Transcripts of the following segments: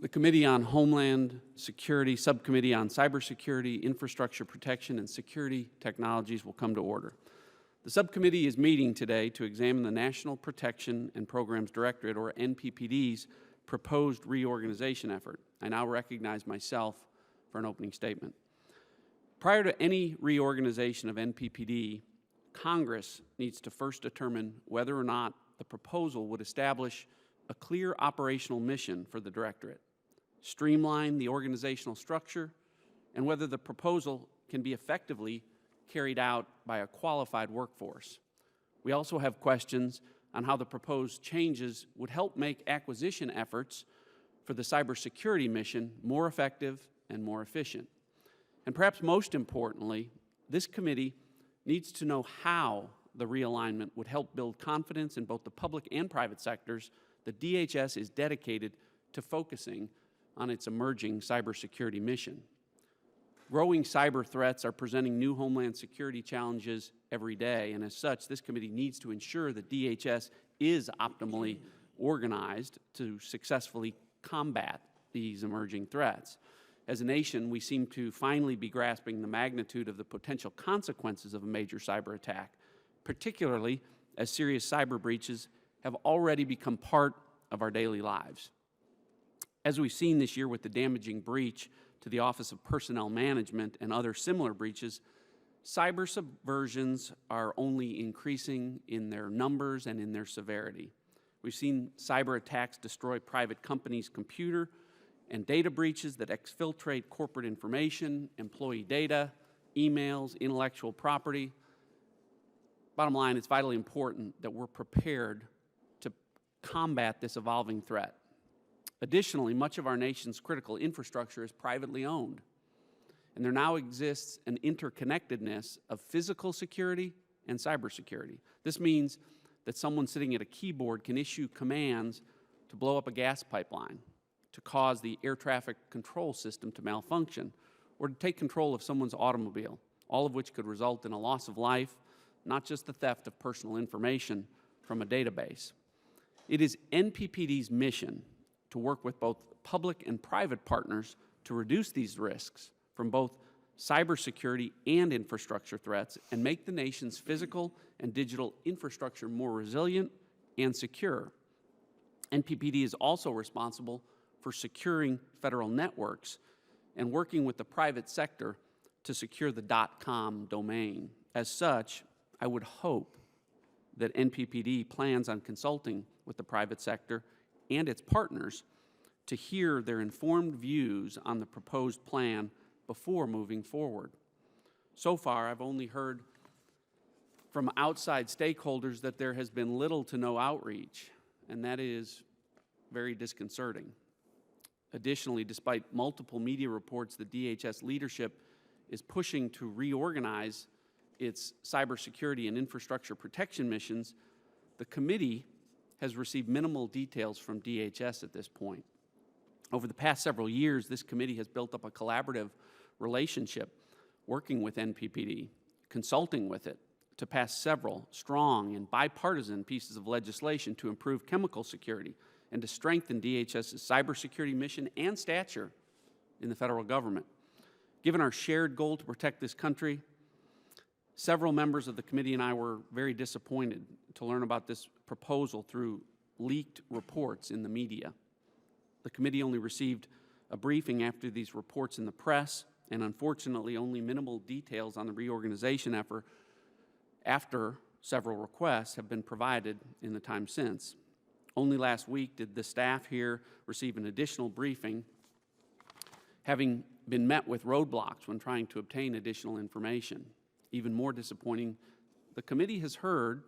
The Committee on Homeland Security Subcommittee on Cybersecurity, Infrastructure Protection, and Security Technologies will come to order. The subcommittee is meeting today to examine the National Protection and Programs Directorate, or NPPD's, proposed reorganization effort. I now recognize myself for an opening statement. Prior to any reorganization of NPPD, Congress needs to first determine whether or not the proposal would establish a clear operational mission for the Directorate, streamline the organizational structure, and whether the proposal can be effectively carried out by a qualified workforce. We also have questions on how the proposed changes would help make acquisition efforts for the cybersecurity mission more effective and more efficient. And perhaps most importantly, this committee needs to know how the realignment would help build confidence in both the public and private sectors that DHS is dedicated to focusing on its emerging cybersecurity mission. Growing cyber threats are presenting new Homeland Security challenges every day, and as such, this committee needs to ensure that DHS is optimally organized to successfully combat these emerging threats. As a nation, we seem to finally be grasping the magnitude of the potential consequences of a major cyber attack, particularly as serious cyber breaches have already become part of our daily lives. As we've seen this year with the damaging breach to the Office of Personnel Management and other similar breaches, cyber subversions are only increasing in their numbers and in their severity. We've seen cyber attacks destroy private companies' computer and data breaches that exfiltrate corporate information, employee data, emails, intellectual property. Bottom line, it's vitally important that we're prepared to combat this evolving threat. Additionally, much of our nation's critical infrastructure is privately owned, and there now exists an interconnectedness of physical security and cybersecurity. This means that someone sitting at a keyboard can issue commands to blow up a gas pipeline, to cause the air traffic control system to malfunction, or to take control of someone's automobile, all of which could result in a loss of life, not just the theft of personal information from a database. It is NPPD's mission to work with both public and private partners to reduce these risks from both cybersecurity and infrastructure threats and make the nation's physical and digital infrastructure more resilient and secure. NPPD is also responsible for securing federal networks and working with the private sector to secure the .com domain. As such, I would hope that NPPD plans on consulting with the private sector and its partners to hear their informed views on the proposed plan before moving forward. So far, I've only heard from outside stakeholders that there has been little to no outreach, and that is very disconcerting. Additionally, despite multiple media reports, the DHS leadership is pushing to reorganize its cybersecurity and infrastructure protection missions, the committee has received minimal details from DHS at this point. Over the past several years, this committee has built up a collaborative relationship working with NPPD, consulting with it to pass several strong and bipartisan pieces of legislation to improve chemical security and to strengthen DHS's cybersecurity mission and stature in the federal government. Given our shared goal to protect this country, several members of the committee and I were very disappointed to learn about this proposal through leaked reports in the media. The committee only received a briefing after these reports in the press, and unfortunately only minimal details on the reorganization effort after several requests have been provided in the time since. Only last week did the staff here receive an additional briefing, having been met with roadblocks when trying to obtain additional information. Even more disappointing, the committee has heard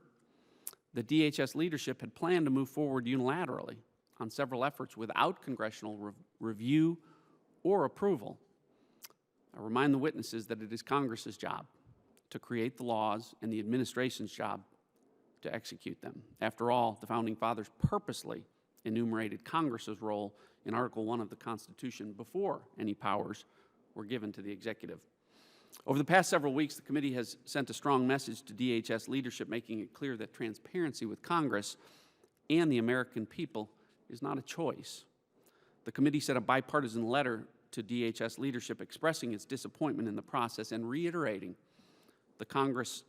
the DHS leadership had planned to move forward unilaterally on several efforts without congressional review or approval. I remind the witnesses that it is Congress's job to create the laws and the administration's job to execute them. After all, the Founding Fathers purposely enumerated Congress's role in Article 1 of the Constitution before any powers were given to the executive. Over the past several weeks, the committee has sent a strong message to DHS leadership, making it clear that transparency with Congress and the American people is not a choice. The committee sent a bipartisan letter to DHS leadership expressing its disappointment in the process and reiterating the Congress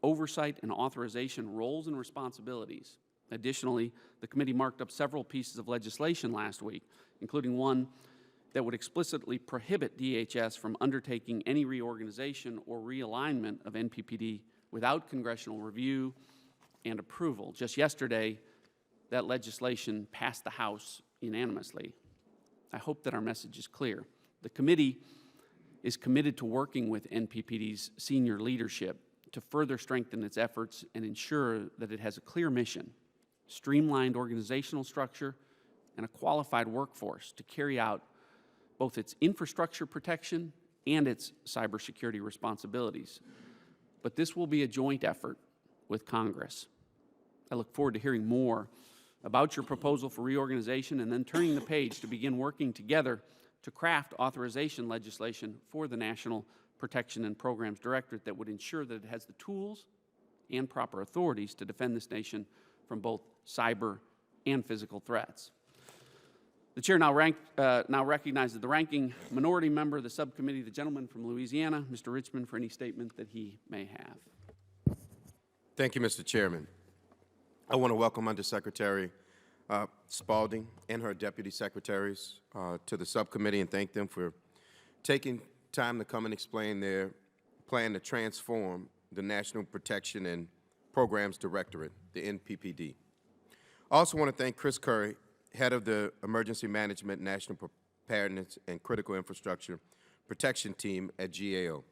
oversight and authorization roles and responsibilities. Additionally, the committee marked up several pieces of legislation last week, including one that would explicitly prohibit DHS from undertaking any reorganization or realignment of NPPD without congressional review and approval. Just yesterday, that legislation passed the House unanimously. I hope that our message is clear. The committee is committed to working with NPPD's senior leadership to further strengthen its efforts and ensure that it has a clear mission, streamlined organizational structure, and a qualified workforce to carry out both its infrastructure protection and its cybersecurity responsibilities. But this will be a joint effort with Congress. I look forward to hearing more about your proposal for reorganization and then turning the page to begin working together to craft authorization legislation for the National Protection and Programs Directorate that would ensure that it has the tools and proper authorities to defend this nation from both cyber and physical threats. The chair now recognizes the ranking minority member of the subcommittee, the gentleman from Louisiana, Mr. Richmond, for any statement that he may have. Thank you, Mr. Chairman. I want to welcome Undersecretary Spalding and her deputy secretaries to the subcommittee and thank them for taking time to come and explain their plan to transform the National Protection and Programs Directorate, the NPPD. I also want to thank Chris Curry, head of the Emergency Management, National Preparedness, and Critical Infrastructure Protection Team at GAO.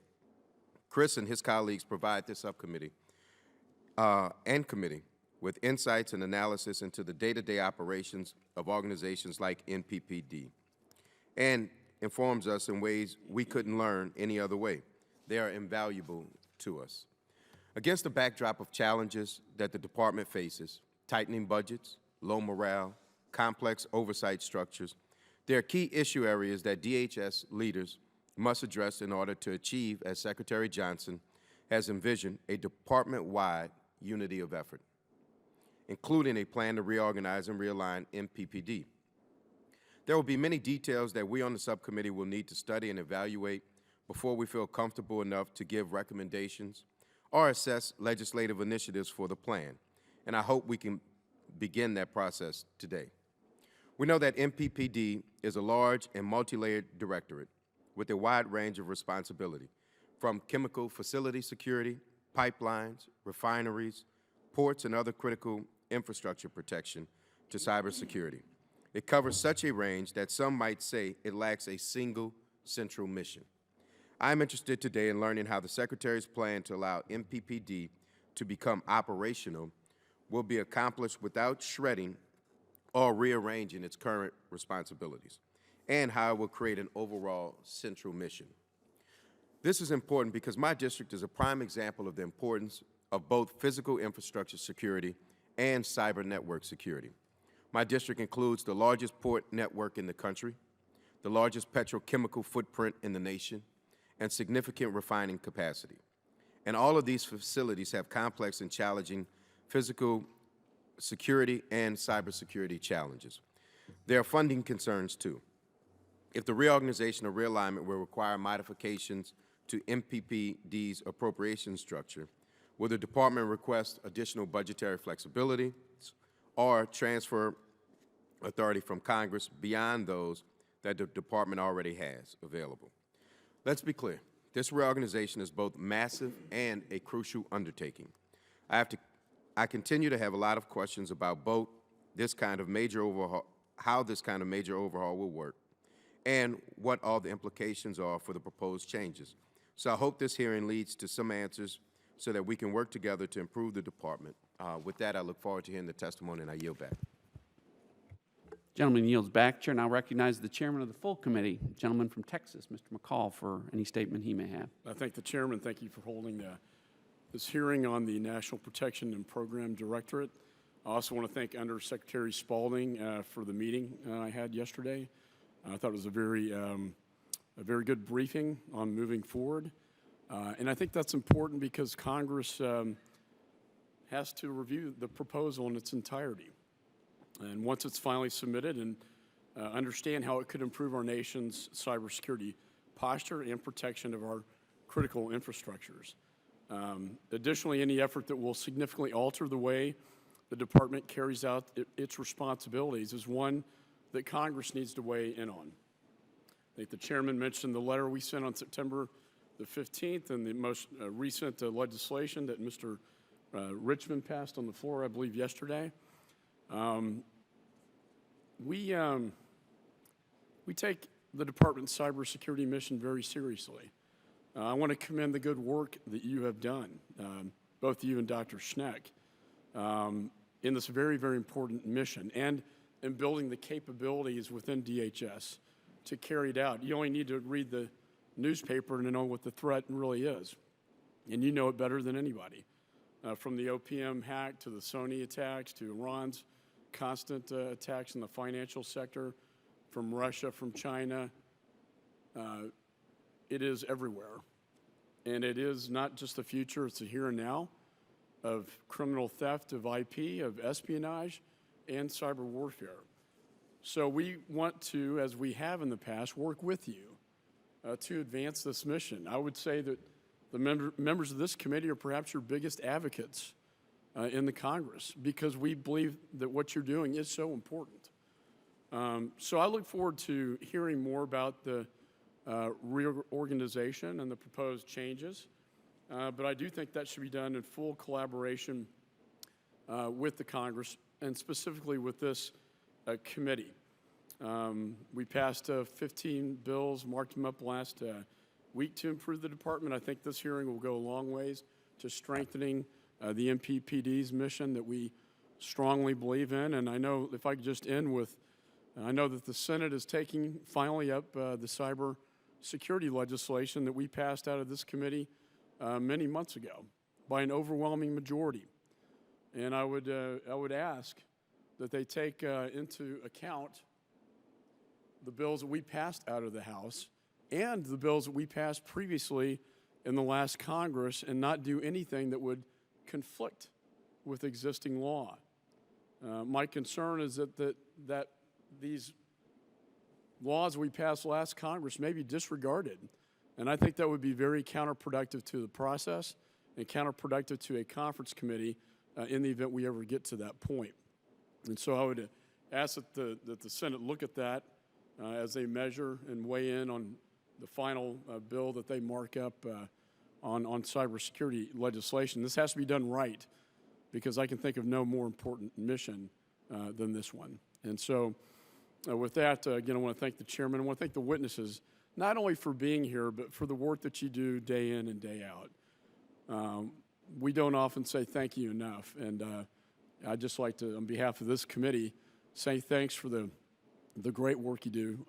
Chris and his colleagues provide this subcommittee and committee with insights and analysis into the day-to-day operations of organizations like NPPD and informs us in ways we couldn't learn any other way. They are invaluable to us. Against the backdrop of challenges that the department faces, tightening budgets, low morale, complex oversight structures, there are key issue areas that DHS leaders must address in order to achieve, as Secretary Johnson has envisioned, a department-wide unity of effort, including a plan to reorganize and realign NPPD. There will be many details that we on the subcommittee will need to study and evaluate before we feel comfortable enough to give recommendations or assess legislative initiatives for the plan, and I hope we can begin that process today. We know that NPPD is a large and multi-layered directorate with a wide range of responsibility, from chemical facility security, pipelines, refineries, ports, and other critical infrastructure protection to cybersecurity. It covers such a range that some might say it lacks a single central mission. I'm interested today in learning how the Secretary's plan to allow NPPD to become operational will be accomplished without shredding or rearranging its current responsibilities, and how it will create an overall central mission. This is important because my district is a prime example of the importance of both physical infrastructure security and cyber network security. My district includes the largest port network in the country, the largest petrochemical footprint in the nation, and significant refining capacity. And all of these facilities have complex and challenging physical security and cybersecurity challenges. There are funding concerns too. If the reorganization or realignment will require modifications to NPPD's appropriation structure, will the department request additional budgetary flexibility or transfer authority from Congress beyond those that the department already has available? Let's be clear, this reorganization is both massive and a crucial undertaking. I continue to have a lot of questions about both this kind of major overhaul, how this kind of major overhaul will work, and what all the implications are for the proposed changes. So I hope this hearing leads to some answers so that we can work together to improve the department. With that, I look forward to hearing the testimony, and I yield back. Gentleman yields back. Chair now recognizes the chairman of the full committee, gentleman from Texas, Mr. McCall, for any statement he may have. I thank the chairman. Thank you for holding this hearing on the National Protection and Program Directorate. I also want to thank Undersecretary Spalding for the meeting I had yesterday. I thought it was a very good briefing on moving forward. And I think that's important because Congress has to review the proposal in its entirety. And once it's finally submitted and understand how it could improve our nation's cybersecurity posture and protection of our critical infrastructures. Additionally, any effort that will significantly alter the way the department carries out its responsibilities is one that Congress needs to weigh in on. I think the chairman mentioned the letter we sent on September the 15th and the most recent legislation that Mr. Richmond passed on the floor, I believe, yesterday. We take the department's cybersecurity mission very seriously. I want to commend the good work that you have done, both you and Dr. Schneck, in this very, very important mission and in building the capabilities within DHS to carry it out. You only need to read the newspaper to know what the threat really is, and you know it better than anybody. From the OPM hack to the Sony attacks to Iran's constant attacks in the financial sector, from Russia, from China, it is everywhere. And it is not just the future, it's the here and now of criminal theft of IP, of espionage, and cyber warfare. So we want to, as we have in the past, work with you to advance this mission. I would say that the members of this committee are perhaps your biggest advocates in the Congress because we believe that what you're doing is so important. So I look forward to hearing more about the reorganization and the proposed changes, but I do think that should be done in full collaboration with the Congress and specifically with this committee. We passed 15 bills, marked them up last week to improve the department. I think this hearing will go a long ways to strengthening the NPPD's mission that we strongly believe in. And I know, if I could just end with, I know that the Senate is taking finally up the cybersecurity legislation that we passed out of this committee many months ago by an overwhelming majority. And I would ask that they take into account the bills that we passed out of the House and the bills that we passed previously in the last Congress and not do anything that would conflict with existing law. My concern is that these laws we passed last Congress may be disregarded, and I think that would be very counterproductive to the process and counterproductive to a conference committee in the event we ever get to that point. And so I would ask that the Senate look at that as they measure and weigh in on the final bill that they mark up on cybersecurity legislation. This has to be done right because I can think of no more important mission than this one. And so with that, again, I want to thank the chairman. I want to thank the witnesses, not only for being here, but for the work that you do day in and day out. We don't often say thank you enough, and I'd just like to, on behalf of this committee, say thanks for the great work you do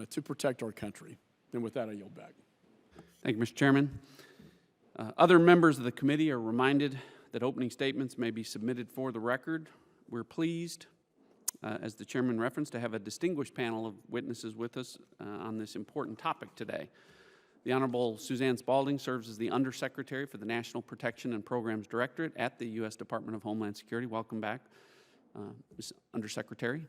to protect our country. And with that, I yield back. Thank you, Mr. Chairman. Other members of the committee are reminded that opening statements may be submitted for the record. We're pleased, as the chairman referenced, to have a distinguished panel of witnesses with us on this important topic today. The Honorable Suzanne Spalding serves as the Undersecretary for the National Protection and Programs Directorate at the U.S. Department of Homeland Security. Welcome back, Ms. Undersecretary.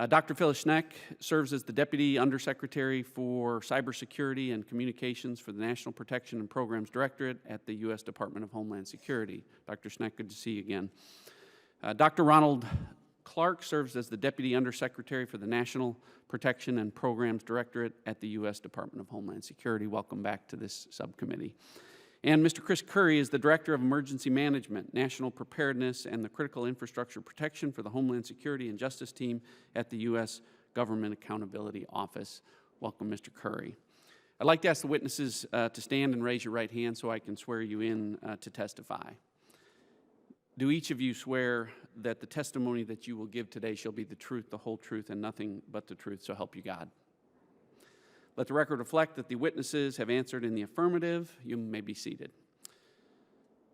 Dr. Phyllis Schneck serves as the Deputy Undersecretary for Cybersecurity and Communications for the National Protection and Programs Directorate at the U.S. Department of Homeland Security. Dr. Schneck, good to see you again. Dr. Ronald Clark serves as the Deputy Undersecretary for the National Protection and Programs Directorate at the U.S. Department of Homeland Security. Welcome back to this subcommittee. And Mr. Chris Curry is the Director of Emergency Management, National Preparedness, and the Critical Infrastructure Protection for the Homeland Security and Justice Team at the U.S. Government Accountability Office. Welcome, Mr. Curry. I'd like to ask the witnesses to stand and raise your right hand so I can swear you in to testify. Do each of you swear that the testimony that you will give today shall be the truth, the whole truth, and nothing but the truth, so help you God? Let the record reflect that the witnesses have answered in the affirmative. You may be seated.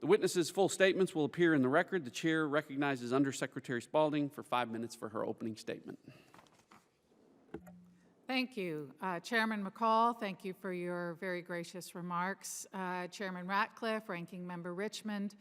The witnesses' full statements will appear in the record. The chair recognizes Undersecretary Spalding for 5 minutes for her opening statement. Thank you. Chairman McCall, thank you for your very gracious remarks. Chairman Ratcliffe, Ranking Member Richmond,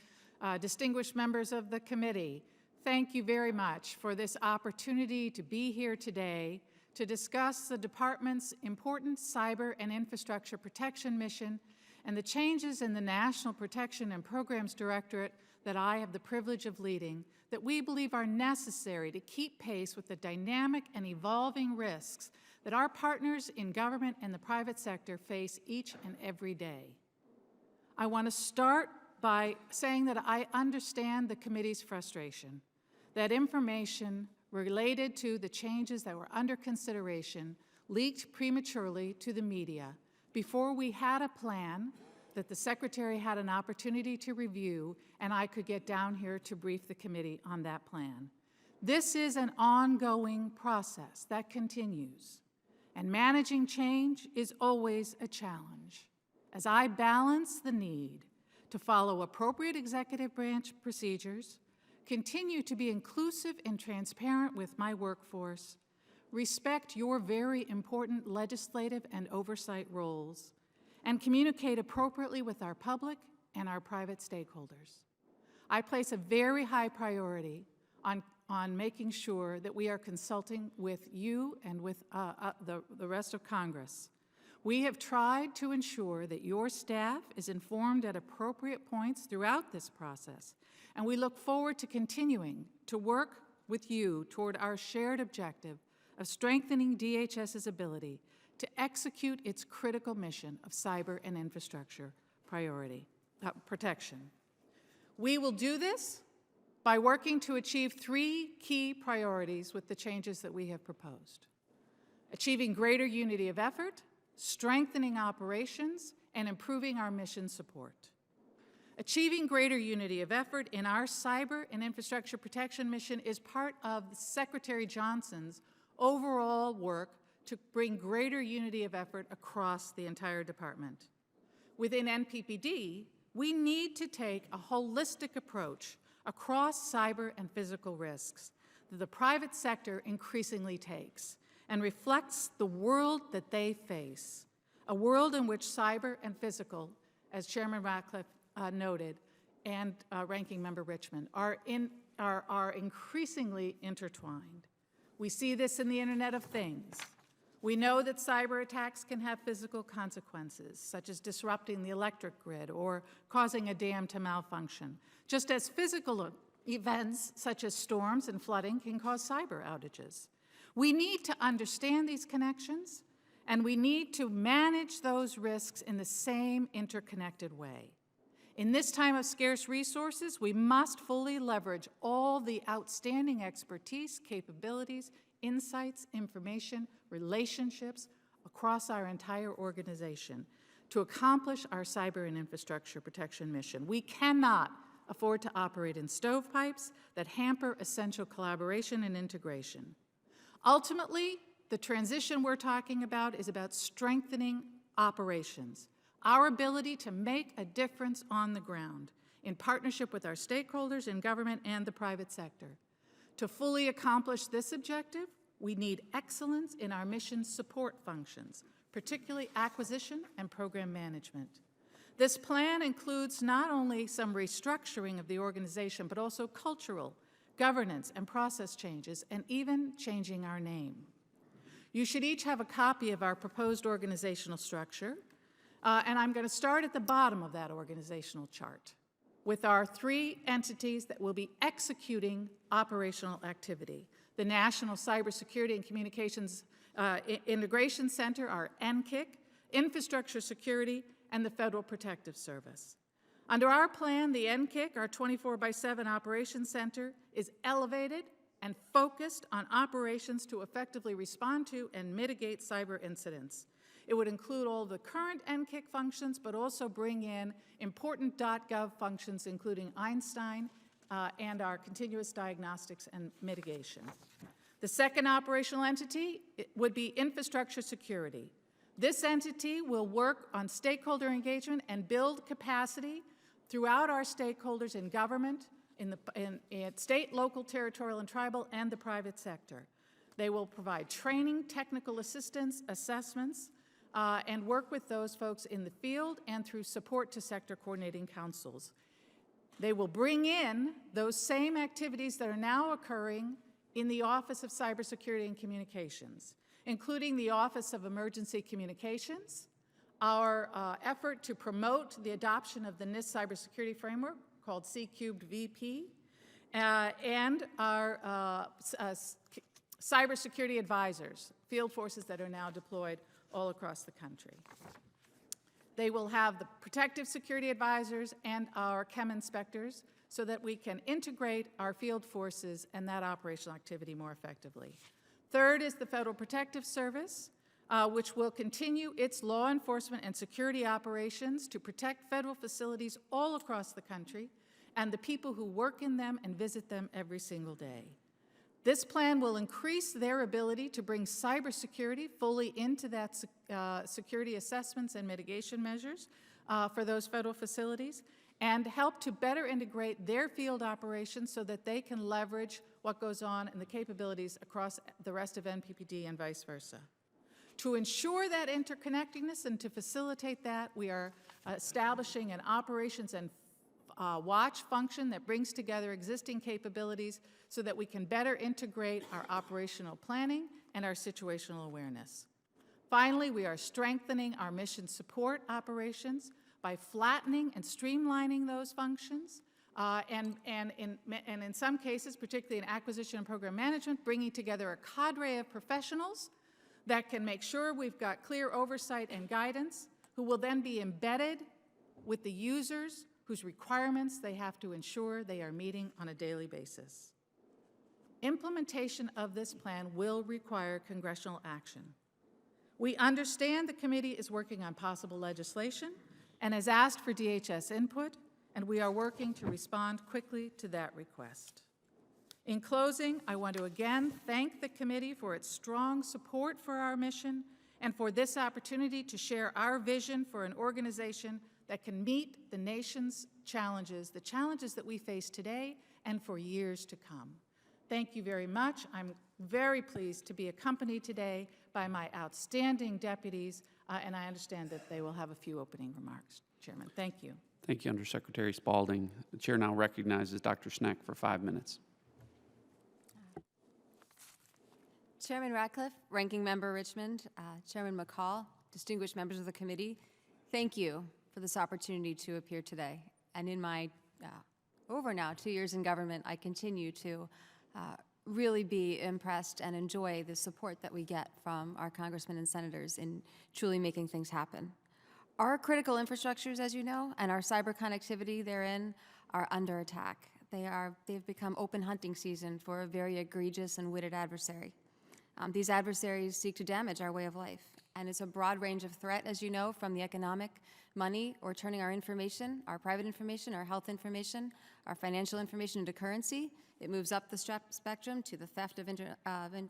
distinguished members of the committee, thank you very much for this opportunity to be here today to discuss the Department's important cyber and infrastructure protection mission and the changes in the National Protection and Programs Directorate that I have the privilege of leading that we believe are necessary to keep pace with the dynamic and evolving risks that our partners in government and the private sector face each and every day. I want to start by saying that I understand the committee's frustration that information related to the changes that were under consideration leaked prematurely to the media before we had a plan that the Secretary had an opportunity to review and I could get down here to brief the committee on that plan. This is an ongoing process that continues, and managing change is always a challenge. As I balance the need to follow appropriate executive branch procedures, continue to be inclusive and transparent with my workforce, respect your very important legislative and oversight roles, and communicate appropriately with our public and our private stakeholders. I place a very high priority on making sure that we are consulting with you and with the rest of Congress. We have tried to ensure that your staff is informed at appropriate points throughout this process, and we look forward to continuing to work with you toward our shared objective of strengthening DHS's ability to execute its critical mission of cyber and infrastructure protection. We will do this by working to achieve 3 key priorities with the changes that we have proposed: achieving greater unity of effort, strengthening operations, and improving our mission support. Achieving greater unity of effort in our cyber and infrastructure protection mission is part of Secretary Johnson's overall work to bring greater unity of effort across the entire department. Within NPPD, we need to take a holistic approach across cyber and physical risks that the private sector increasingly takes and reflects the world that they face, a world in which cyber and physical, as Chairman Ratcliffe noted, and Ranking Member Richmond, are increasingly intertwined. We see this in the Internet of Things. We know that cyber attacks can have physical consequences, such as disrupting the electric grid or causing a dam to malfunction, just as physical events such as storms and flooding can cause cyber outages. We need to understand these connections, and we need to manage those risks in the same interconnected way. In this time of scarce resources, we must fully leverage all the outstanding expertise, capabilities, insights, information, relationships across our entire organization to accomplish our cyber and infrastructure protection mission. We cannot afford to operate in stovepipes that hamper essential collaboration and integration. Ultimately, the transition we're talking about is about strengthening operations, our ability to make a difference on the ground in partnership with our stakeholders in government and the private sector. To fully accomplish this objective, we need excellence in our mission support functions, particularly acquisition and program management. This plan includes not only some restructuring of the organization, but also cultural, governance, and process changes, and even changing our name. You should each have a copy of our proposed organizational structure, and I'm going to start at the bottom of that organizational chart with our 3 entities that will be executing operational activity. The National Cybersecurity and Communications Integration Center, our NCIC, Infrastructure Security, and the Federal Protective Service. Under our plan, the NCIC, our 24/7 operations center, is elevated and focused on operations to effectively respond to and mitigate cyber incidents. It would include all the current NCIC functions, but also bring in important .gov functions, including Einstein and our continuous diagnostics and mitigation. The second operational entity would be Infrastructure Security. This entity will work on stakeholder engagement and build capacity throughout our stakeholders in government, in state, local, territorial, and tribal, and the private sector. They will provide training, technical assistance, assessments, and work with those folks in the field and through support to sector coordinating councils. They will bring in those same activities that are now occurring in the Office of Cybersecurity and Communications, including the Office of Emergency Communications, our effort to promote the adoption of the NIST cybersecurity framework called C-Cubed VP, and our cybersecurity advisors, field forces that are now deployed all across the country. They will have the protective security advisors and our chem inspectors so that we can integrate our field forces and that operational activity more effectively. Third is the Federal Protective Service, which will continue its law enforcement and security operations to protect federal facilities all across the country and the people who work in them and visit them every single day. This plan will increase their ability to bring cybersecurity fully into that security assessments and mitigation measures for those federal facilities, and help to better integrate their field operations so that they can leverage what goes on and the capabilities across the rest of NPPD and vice versa. To ensure that interconnectedness and to facilitate that, we are establishing an operations and watch function that brings together existing capabilities so that we can better integrate our operational planning and our situational awareness. Finally, we are strengthening our mission support operations by flattening and streamlining those functions, and in some cases, particularly in acquisition and program management, bringing together a cadre of professionals that can make sure we've got clear oversight and guidance, who will then be embedded with the users whose requirements they have to ensure they are meeting on a daily basis. Implementation of this plan will require congressional action. We understand the committee is working on possible legislation and has asked for DHS input, and we are working to respond quickly to that request. In closing, I want to again thank the committee for its strong support for our mission and for this opportunity to share our vision for an organization that can meet the nation's challenges, the challenges that we face today and for years to come. Thank you very much. I'm very pleased to be accompanied today by my outstanding deputies, and I understand that they will have a few opening remarks. Chairman, thank you. Thank you, Undersecretary Spaulding. The chair now recognizes Dr. Schneck for 5 minutes. Chairman Ratcliffe, Ranking Member Richmond, Chairman McCall, distinguished members of the committee, thank you for this opportunity to appear today. And in my over now 2 years in government, I continue to really be impressed and enjoy the support that we get from our congressmen and senators in truly making things happen. Our critical infrastructures, as you know, and our cyber connectivity therein are under attack. They've become open hunting season for a very egregious and witted adversary. These adversaries seek to damage our way of life, and it's a broad range of threat, as you know, from the economic, money, or turning our information, our private information, our health information, our financial information into currency. It moves up the spectrum to the theft of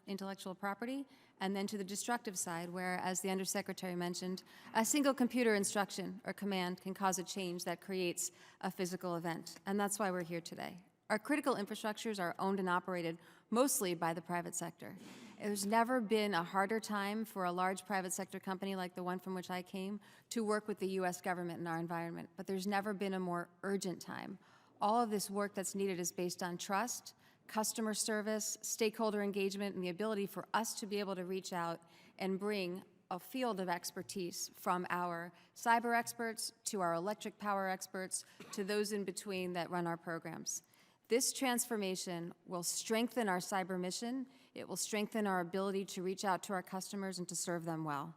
intellectual property, and then to the destructive side, where, as the Undersecretary mentioned, a single computer instruction or command can cause a change that creates a physical event, and that's why we're here today. Our critical infrastructures are owned and operated mostly by the private sector. There's never been a harder time for a large private sector company like the one from which I came to work with the U.S. government in our environment, but there's never been a more urgent time. All of this work that's needed is based on trust, customer service, stakeholder engagement, and the ability for us to be able to reach out and bring a field of expertise from our cyber experts to our electric power experts to those in between that run our programs. This transformation will strengthen our cyber mission. It will strengthen our ability to reach out to our customers and to serve them well.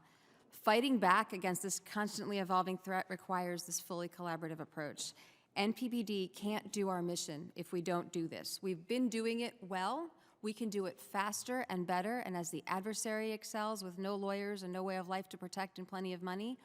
Fighting back against this constantly evolving threat requires this fully collaborative approach. NPPD can't do our mission if we don't do this. We've been doing it well. We can do it faster and better, and as the adversary excels with no lawyers and no way of life to protect and plenty of money,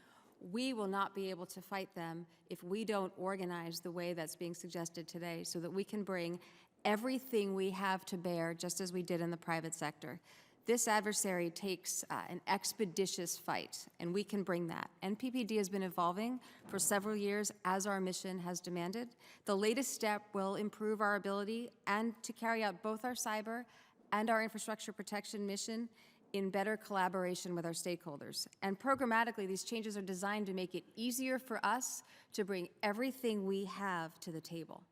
we will not be able to fight them if we don't organize the way that's being suggested today so that we can bring everything we have to bear just as we did in the private sector. This adversary takes an expeditious fight, and we can bring that. NPPD has been evolving for several years as our mission has demanded. The latest step will improve our ability and to carry out both our cyber and our infrastructure protection mission in better collaboration with our stakeholders. And programmatically, these changes are designed to make it easier for us to bring everything we have to the table.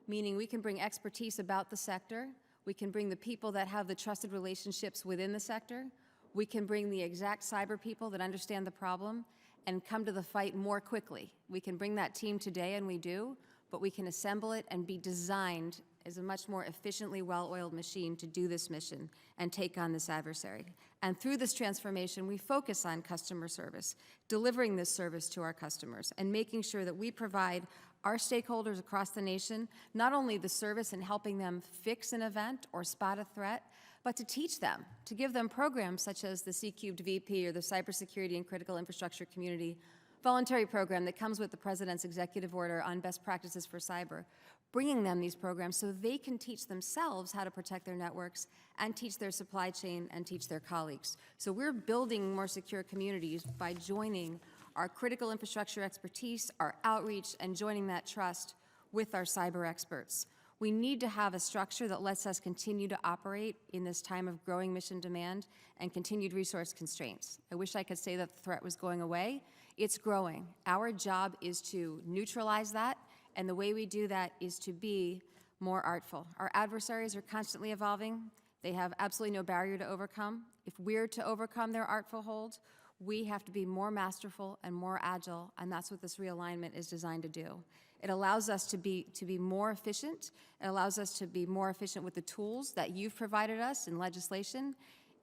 meaning we can bring expertise about the sector, we can bring the people that have the trusted relationships within the sector, we can bring the exact cyber people that understand the problem and come to the fight more quickly. We can bring that team today, and we do, but we can assemble it and be designed as a much more efficiently well-oiled machine to do this mission and take on this adversary. And through this transformation, we focus on customer service, delivering this service to our customers, and making sure that we provide our stakeholders across the nation not only the service in helping them fix an event or spot a threat, but to teach them, to give them programs such as the C-Cubed VP or the Cybersecurity and Critical Infrastructure Community voluntary program that comes with the President's executive order on best practices for cyber, bringing them these programs so they can teach themselves how to protect their networks and teach their supply chain and teach their colleagues. So we're building more secure communities by joining our critical infrastructure expertise, our outreach, and joining that trust with our cyber experts. We need to have a structure that lets us continue to operate in this time of growing mission demand and continued resource constraints. I wish I could say that the threat was going away. It's growing. Our job is to neutralize that, and the way we do that is to be more artful. Our adversaries are constantly evolving. They have absolutely no barrier to overcome. If we're to overcome their artful hold, we have to be more masterful and more agile, and that's what this realignment is designed to do. It allows us to be more efficient. It allows us to be more efficient with the tools that you've provided us in legislation.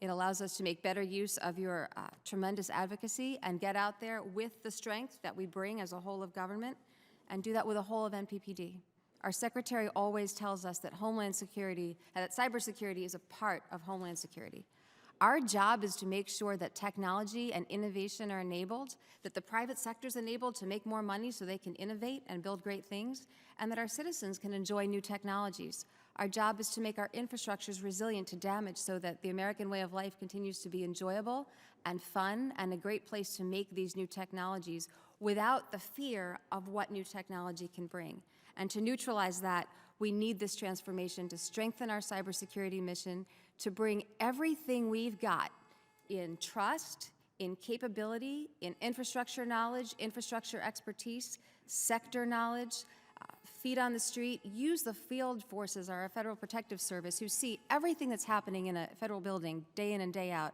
It allows us to make better use of your tremendous advocacy and get out there with the strength that we bring as a whole of government and do that with a whole of NPPD. Our Secretary always tells us that Homeland Security, that cybersecurity is a part of Homeland Security. Our job is to make sure that technology and innovation are enabled, that the private sector is enabled to make more money so they can innovate and build great things, and that our citizens can enjoy new technologies. Our job is to make our infrastructures resilient to damage so that the American way of life continues to be enjoyable and fun and a great place to make these new technologies without the fear of what new technology can bring. And to neutralize that, we need this transformation to strengthen our cybersecurity mission, to bring everything we've got in trust, in capability, in infrastructure knowledge, infrastructure expertise, sector knowledge, feet on the street, use the field forces, our Federal Protective Service, who see everything that's happening in a federal building day in and day out,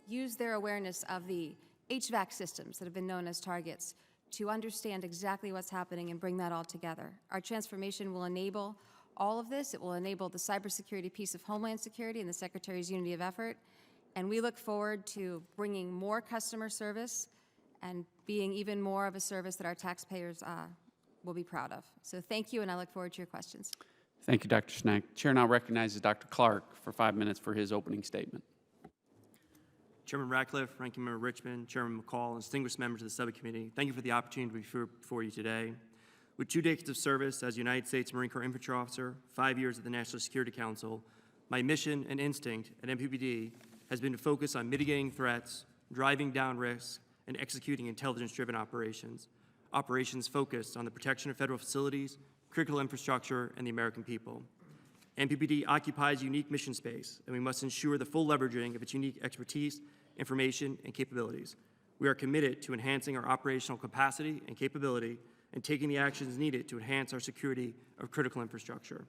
use their awareness of the HVAC systems that have been known as targets to understand exactly what's happening and bring that all together. Our transformation will enable all of this. It will enable the cybersecurity piece of Homeland Security and the Secretary's unity of effort. And we look forward to bringing more customer service and being even more of a service that our taxpayers will be proud of. So thank you, and I look forward to your questions. Thank you, Dr. Schnack. Chair now recognizes Dr. Clark for 5 minutes for his opening statement. Chairman Ratcliffe, Ranking Member Richmond, Chairman McCall, and distinguished members of the subcommittee, thank you for the opportunity to be before you today. With 2 decades of service as United States Marine Corps Infantry Officer, 5 years at the National Security Council, my mission and instinct at NPPD has been to focus on mitigating threats, driving down risks, and executing intelligence-driven operations. Operations focused on the protection of federal facilities, critical infrastructure, and the American people. NPPD occupies unique mission space, and we must ensure the full leveraging of its unique expertise, information, and capabilities. We are committed to enhancing our operational capacity and capability and taking the actions needed to enhance our security of critical infrastructure.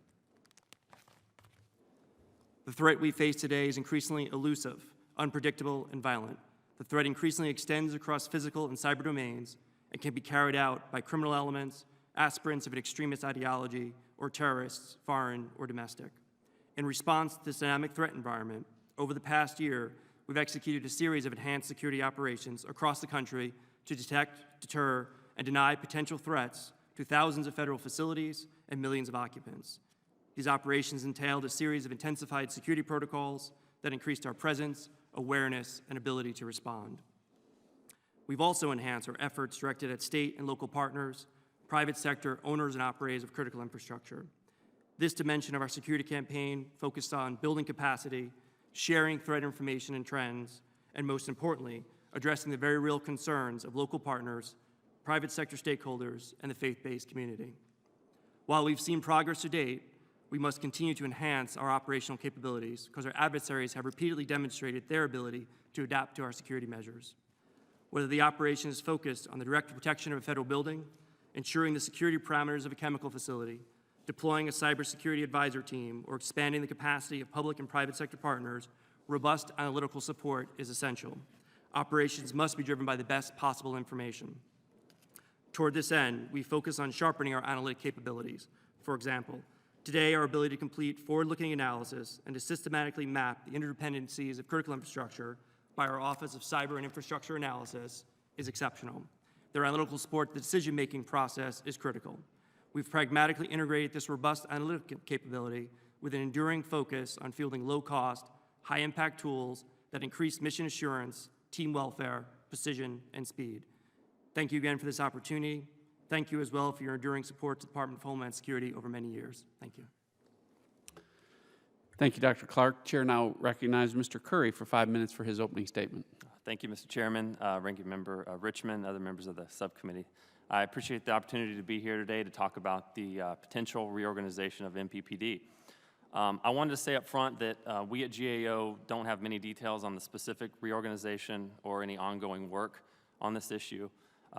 The threat we face today is increasingly elusive, unpredictable, and violent. The threat increasingly extends across physical and cyber domains and can be carried out by criminal elements, aspirants of an extremist ideology, or terrorists, foreign or domestic. In response to this dynamic threat environment, over the past year, we've executed a series of enhanced security operations across the country to detect, deter, and deny potential threats to thousands of federal facilities and millions of occupants. These operations entailed a series of intensified security protocols that increased our presence, awareness, and ability to respond. We've also enhanced our efforts directed at state and local partners, private sector owners and operators of critical infrastructure. This dimension of our security campaign focused on building capacity, sharing threat information and trends, and most importantly, addressing the very real concerns of local partners, private sector stakeholders, and the faith-based community. While we've seen progress to date, we must continue to enhance our operational capabilities because our adversaries have repeatedly demonstrated their ability to adapt to our security measures. Whether the operation is focused on the direct protection of a federal building, ensuring the security parameters of a chemical facility, deploying a cybersecurity advisor team, or expanding the capacity of public and private sector partners, robust analytical support is essential. Operations must be driven by the best possible information. Toward this end, we focus on sharpening our analytic capabilities. For example, today our ability to complete forward-looking analysis and to systematically map the interdependencies of critical infrastructure by our Office of Cyber and Infrastructure Analysis is exceptional. Their analytical support to the decision-making process is critical. We've pragmatically integrated this robust analytic capability with an enduring focus on fielding low-cost, high-impact tools that increase mission assurance, team welfare, precision, and speed. Thank you again for this opportunity. Thank you as well for your enduring support to the Department of Homeland Security over many years. Thank you. Thank you, Dr. Clark. Chair now recognizes Mr. Curry for 5 minutes for his opening statement. Thank you, Mr. Chairman, Ranking Member Richmond, other members of the subcommittee. I appreciate the opportunity to be here today to talk about the potential reorganization of NPPD. I wanted to say up front that we at GAO don't have many details on the specific reorganization or any ongoing work on this issue.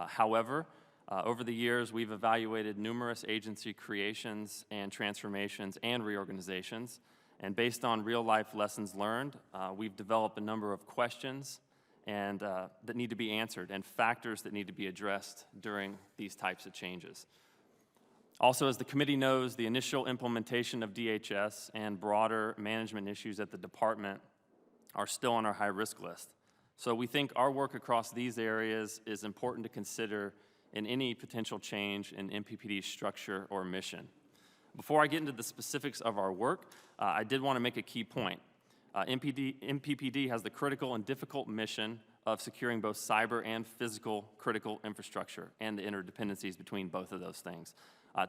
However, over the years, we've evaluated numerous agency creations and transformations and reorganizations. And based on real-life lessons learned, we've developed a number of questions and that need to be answered and factors that need to be addressed during these types of changes. Also, as the committee knows, the initial implementation of DHS and broader management issues at the department are still on our high-risk list. So we think our work across these areas is important to consider in any potential change in NPPD's structure or mission. Before I get into the specifics of our work, I did want to make a key point. NPPD has the critical and difficult mission of securing both cyber and physical critical infrastructure and the interdependencies between both of those things.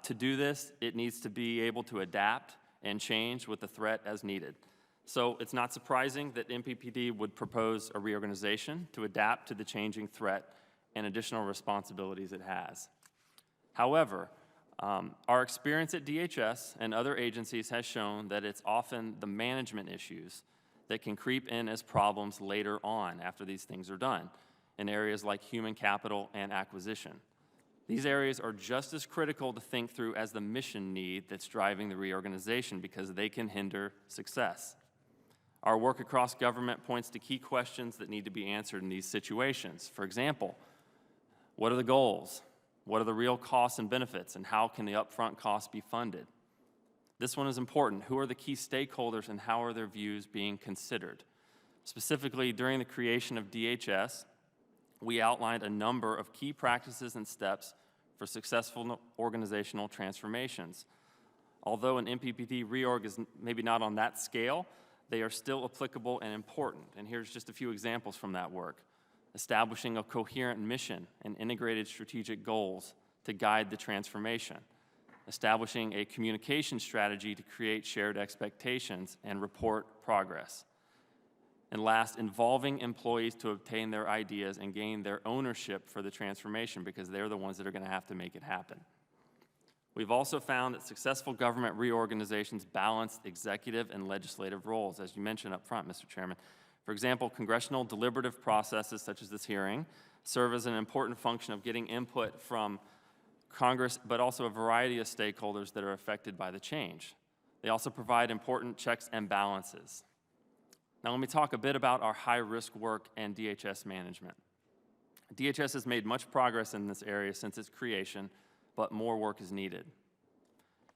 To do this, it needs to be able to adapt and change with the threat as needed. So it's not surprising that NPPD would propose a reorganization to adapt to the changing threat and additional responsibilities it has. However, our experience at DHS and other agencies has shown that it's often the management issues that can creep in as problems later on after these things are done in areas like human capital and acquisition. These areas are just as critical to think through as the mission need that's driving the reorganization because they can hinder success. Our work across government points to key questions that need to be answered in these situations. For example, what are the goals? What are the real costs and benefits, and how can the upfront costs be funded? This one is important. Who are the key stakeholders and how are their views being considered? Specifically, during the creation of DHS, we outlined a number of key practices and steps for successful organizational transformations. Although an NPPD reorg is maybe not on that scale, they are still applicable and important. And here's just a few examples from that work. Establishing a coherent mission and integrated strategic goals to guide the transformation. Establishing a communication strategy to create shared expectations and report progress. And last, involving employees to obtain their ideas and gain their ownership for the transformation because they're the ones that are going to have to make it happen. We've also found that successful government reorganizations balance executive and legislative roles, as you mentioned up front, Mr. Chairman. For example, congressional deliberative processes such as this hearing serve as an important function of getting input from Congress, but also a variety of stakeholders that are affected by the change. They also provide important checks and balances. Now let me talk a bit about our high-risk work and DHS management. DHS has made much progress in this area since its creation, but more work is needed.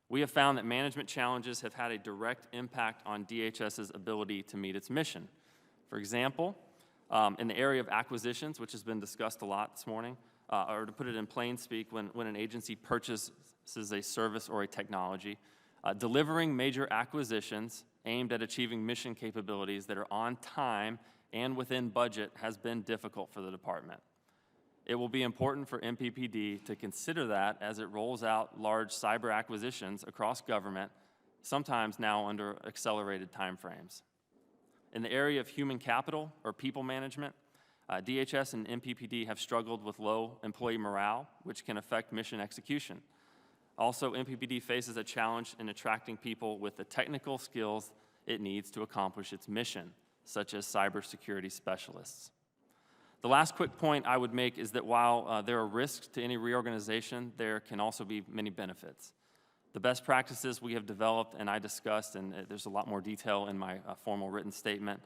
We have found that management challenges have had a direct impact on DHS's ability to meet its mission. For example, in the area of acquisitions, which has been discussed a lot this morning, or to put it in plain speak, when an agency purchases a service or a technology, delivering major acquisitions aimed at achieving mission capabilities that are on time and within budget has been difficult for the department. It will be important for NPPD to consider that as it rolls out large cyber acquisitions across government, sometimes now under accelerated timeframes. In the area of human capital or people management, DHS and NPPD have struggled with low employee morale, which can affect mission execution. Also, NPPD faces a challenge in attracting people with the technical skills it needs to accomplish its mission, such as cybersecurity specialists. The last quick point I would make is that while there are risks to any reorganization, there can also be many benefits. The best practices we have developed and I discussed, and there's a lot more detail in my formal written statement,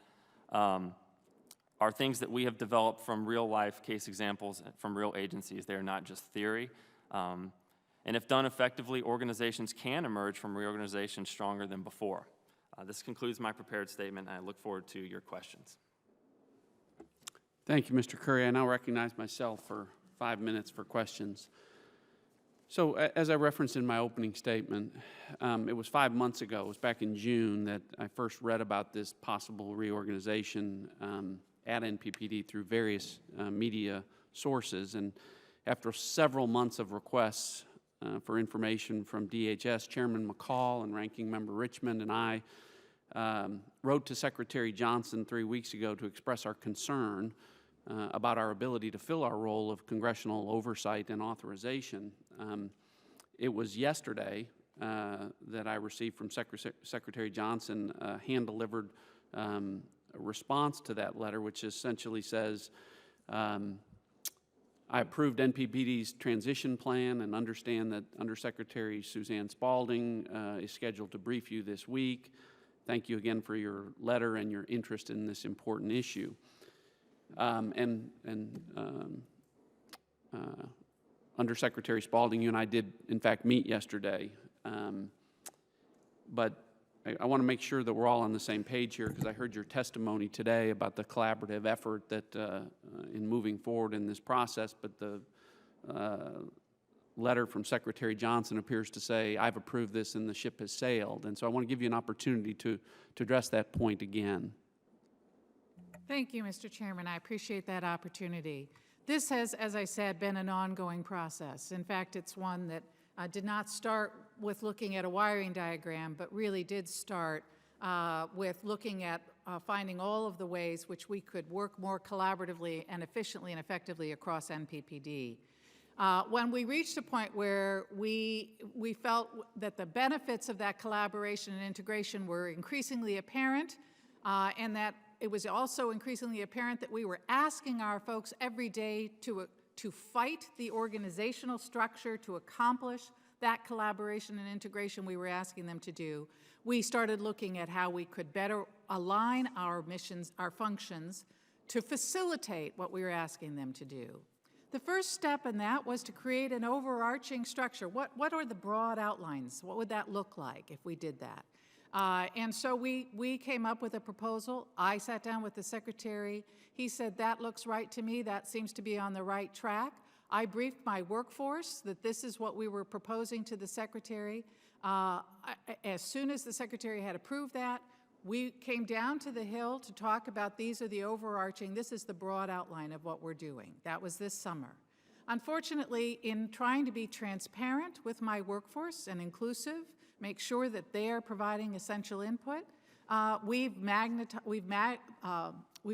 are things that we have developed from real-life case examples from real agencies. They are not just theory. And if done effectively, organizations can emerge from reorganization stronger than before. This concludes my prepared statement, and I look forward to your questions. Thank you, Mr. Curry. I now recognize myself for 5 minutes for questions. So as I referenced in my opening statement, it was 5 months ago, it was back in June, that I first read about this possible reorganization at NPPD through various media sources. And after several months of requests for information from DHS, Chairman McCall and Ranking Member Richmond and I wrote to Secretary Johnson 3 weeks ago to express our concern about our ability to fill our role of congressional oversight and authorization. It was yesterday that I received from Secretary Johnson a hand-delivered response to that letter, which essentially says, I approved NPPD's transition plan and understand that Undersecretary Suzanne Spalding is scheduled to brief you this week. Thank you again for your letter and your interest in this important issue. Undersecretary Spalding, you and I did, in fact, meet yesterday. But I want to make sure that we're all on the same page here, because I heard your testimony today about the collaborative effort that in moving forward in this process, but the letter from Secretary Johnson appears to say, I've approved this and the ship has sailed. And so I want to give you an opportunity to address that point again. Thank you, Mr. Chairman. I appreciate that opportunity. This has, as I said, been an ongoing process. In fact, it's one that did not start with looking at a wiring diagram, but really did start with looking at finding all of the ways which we could work more collaboratively and efficiently and effectively across NPPD. When we reached a point where we felt that the benefits of that collaboration and integration were increasingly apparent, and that it was also increasingly apparent that we were asking our folks every day to fight the organizational structure to accomplish that collaboration and integration we were asking them to do, we started looking at how we could better align our missions, our functions, to facilitate what we were asking them to do. The first step in that was to create an overarching structure. What are the broad outlines? What would that look like if we did that? And so we came up with a proposal. I sat down with the secretary. He said, that looks right to me. That seems to be on the right track. I briefed my workforce that this is what we were proposing to the secretary. As soon as the secretary had approved that, we came down to the Hill to talk about these are the overarching, this is the broad outline of what we're doing. That was this summer. Unfortunately, in trying to be transparent with my workforce and inclusive, make sure that they are providing essential input, we've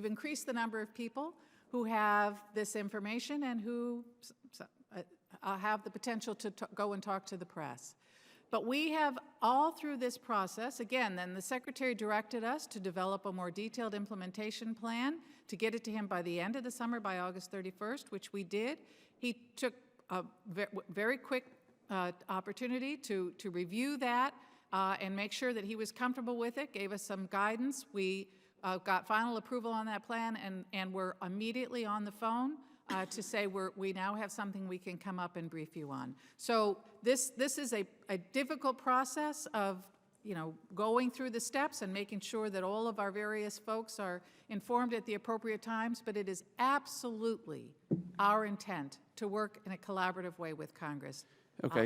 increased the number of people who have this information and who have the potential to go and talk to the press. But we have, all through this process, again, then the secretary directed us to develop a more detailed implementation plan to get it to him by the end of the summer, by August 31st, which we did. He took a very quick opportunity to review that and make sure that he was comfortable with it, gave us some guidance. We got final approval on that plan, and we're immediately on the phone to say we now have something we can come up and brief you on. So this is a difficult process of going through the steps and making sure that all of our various folks are informed at the appropriate times, but it is absolutely our intent to work in a collaborative way with Congress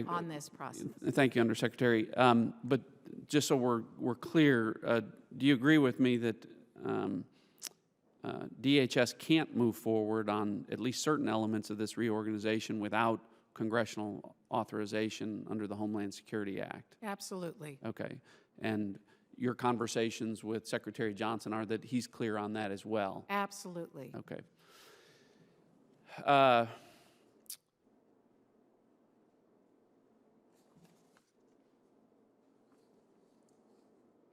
on this process. Thank you, Undersecretary. But just so we're clear, do you agree with me that DHS can't move forward on at least certain elements of this reorganization without congressional authorization under the Homeland Security Act? Absolutely. Okay. And your conversations with Secretary Johnson are that he's clear on that as well? Absolutely. Okay.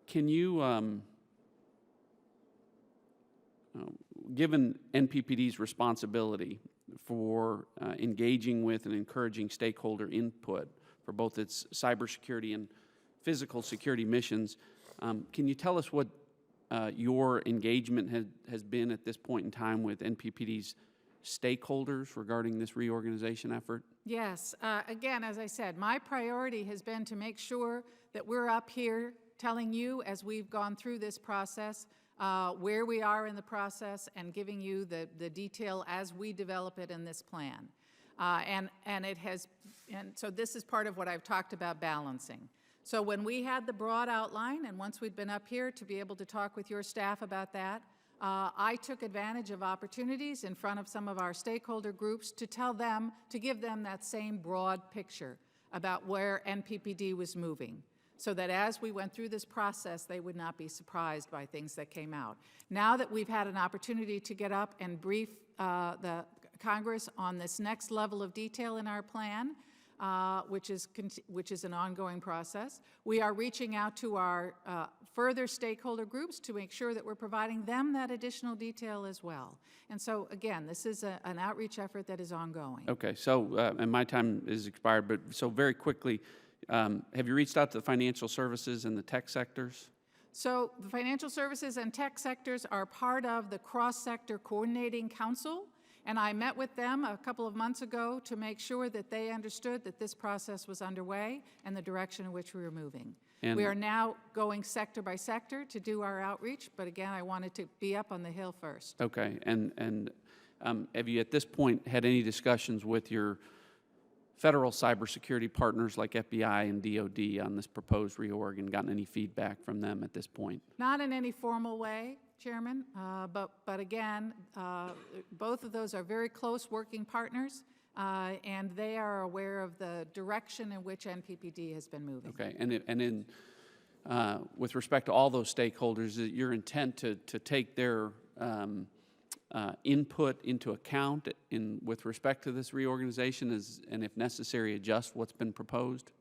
Can you, given NPPD's responsibility for engaging with and encouraging stakeholder input for both its cybersecurity and physical security missions. Can you tell us what your engagement has been at this point in time with NPPD's stakeholders regarding this reorganization effort? Yes. Again, as I said, my priority has been to make sure that we're up here telling you, as we've gone through this process, where we are in the process and giving you the detail as we develop it in this plan. And so this is part of what I've talked about balancing. So when we had the broad outline, and once we'd been up here to be able to talk with your staff about that, I took advantage of opportunities in front of some of our stakeholder groups to tell them, to give them that same broad picture about where NPPD was moving, so that as we went through this process, they would not be surprised by things that came out. Now that we've had an opportunity to get up and brief the Congress on this next level of detail in our plan, which is an ongoing process, we are reaching out to our further stakeholder groups to make sure that we're providing them that additional detail as well. And so, again, this is an outreach effort that is ongoing. Okay, so, and my time is expired, but so very quickly, have you reached out to the financial services and the tech sectors? So the financial services and tech sectors are part of the Cross-Sector Coordinating Council, and I met with them a couple of months ago to make sure that they understood that this process was underway and the direction in which we were moving. And we are now going sector by sector to do our outreach, but again, I wanted to be up on the Hill first. Okay, and have you at this point had any discussions with your federal cybersecurity partners like FBI and DOD on this proposed reorg and gotten any feedback from them at this point? Not in any formal way, Chairman, but again, both of those are very close working partners, and they are aware of the direction in which NPPD has been moving. Okay, and with respect to all those stakeholders, is it your intent to take their input into account with respect to this reorganization, and if necessary, adjust what's been proposed?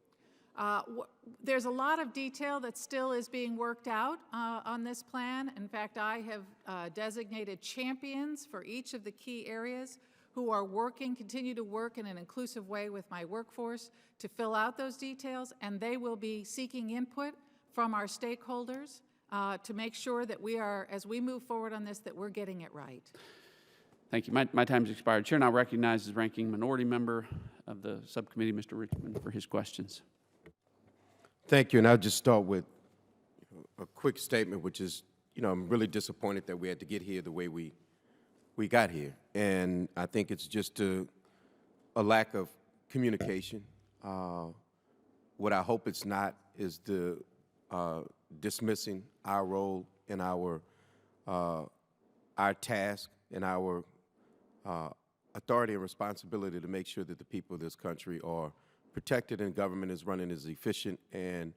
There's a lot of detail that still is being worked out on this plan. In fact, I have designated champions for each of the key areas who are continue to work in an inclusive way with my workforce to fill out those details, and they will be seeking input from our stakeholders to make sure that we are, as we move forward on this, that we're getting it right. Thank you. My time's expired. Chair now recognizes Ranking Minority Member of the Subcommittee, Mr. Richmond, for his questions. Thank you, and I'll just start with a quick statement, which is, I'm really disappointed that we had to get here the way we got here, and I think it's just a lack of communication. What I hope it's not is the dismissing our role and our task and our authority and responsibility to make sure that the people of this country are protected and government is running as efficient and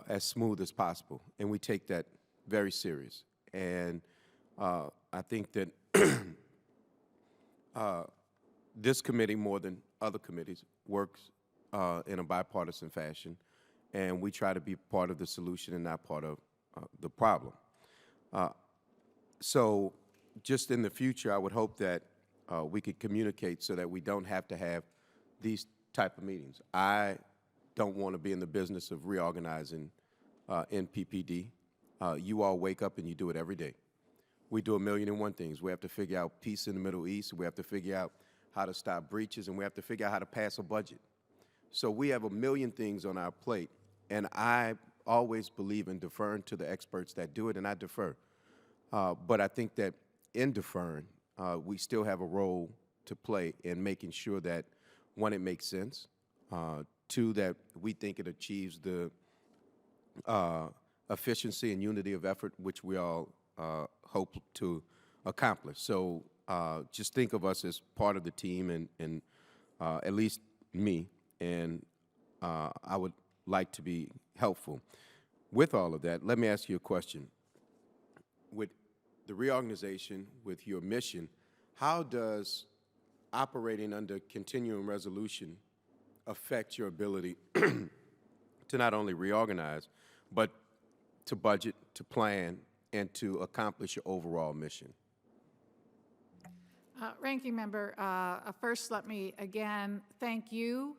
as smooth as possible. And we take that very serious. And I think that this committee, more than other committees, works in a bipartisan fashion. And we try to be part of the solution and not part of the problem. So just in the future, I would hope that we could communicate so that we don't have to have these type of meetings. I don't want to be in the business of reorganizing NPPD. You all wake up and you do it every day. We do 1,000,001 things. We have to figure out peace in the Middle East. We have to figure out how to stop breaches, and we have to figure out how to pass a budget. So we have 1,000,000 things on our plate, and I always believe in deferring to the experts that do it, and I defer. But I think that in deferring, we still have a role to play in making sure that, one, it makes sense, two, that we think it achieves the efficiency and unity of effort which we all hope to accomplish. So just think of us as part of the team, and at least me, and I would like to be helpful. With all of that, let me ask you a question. With the reorganization, with your mission, how does operating under continuing resolution affect your ability to not only reorganize, but to budget, to plan, and to accomplish your overall mission? Ranking Member, first let me again thank you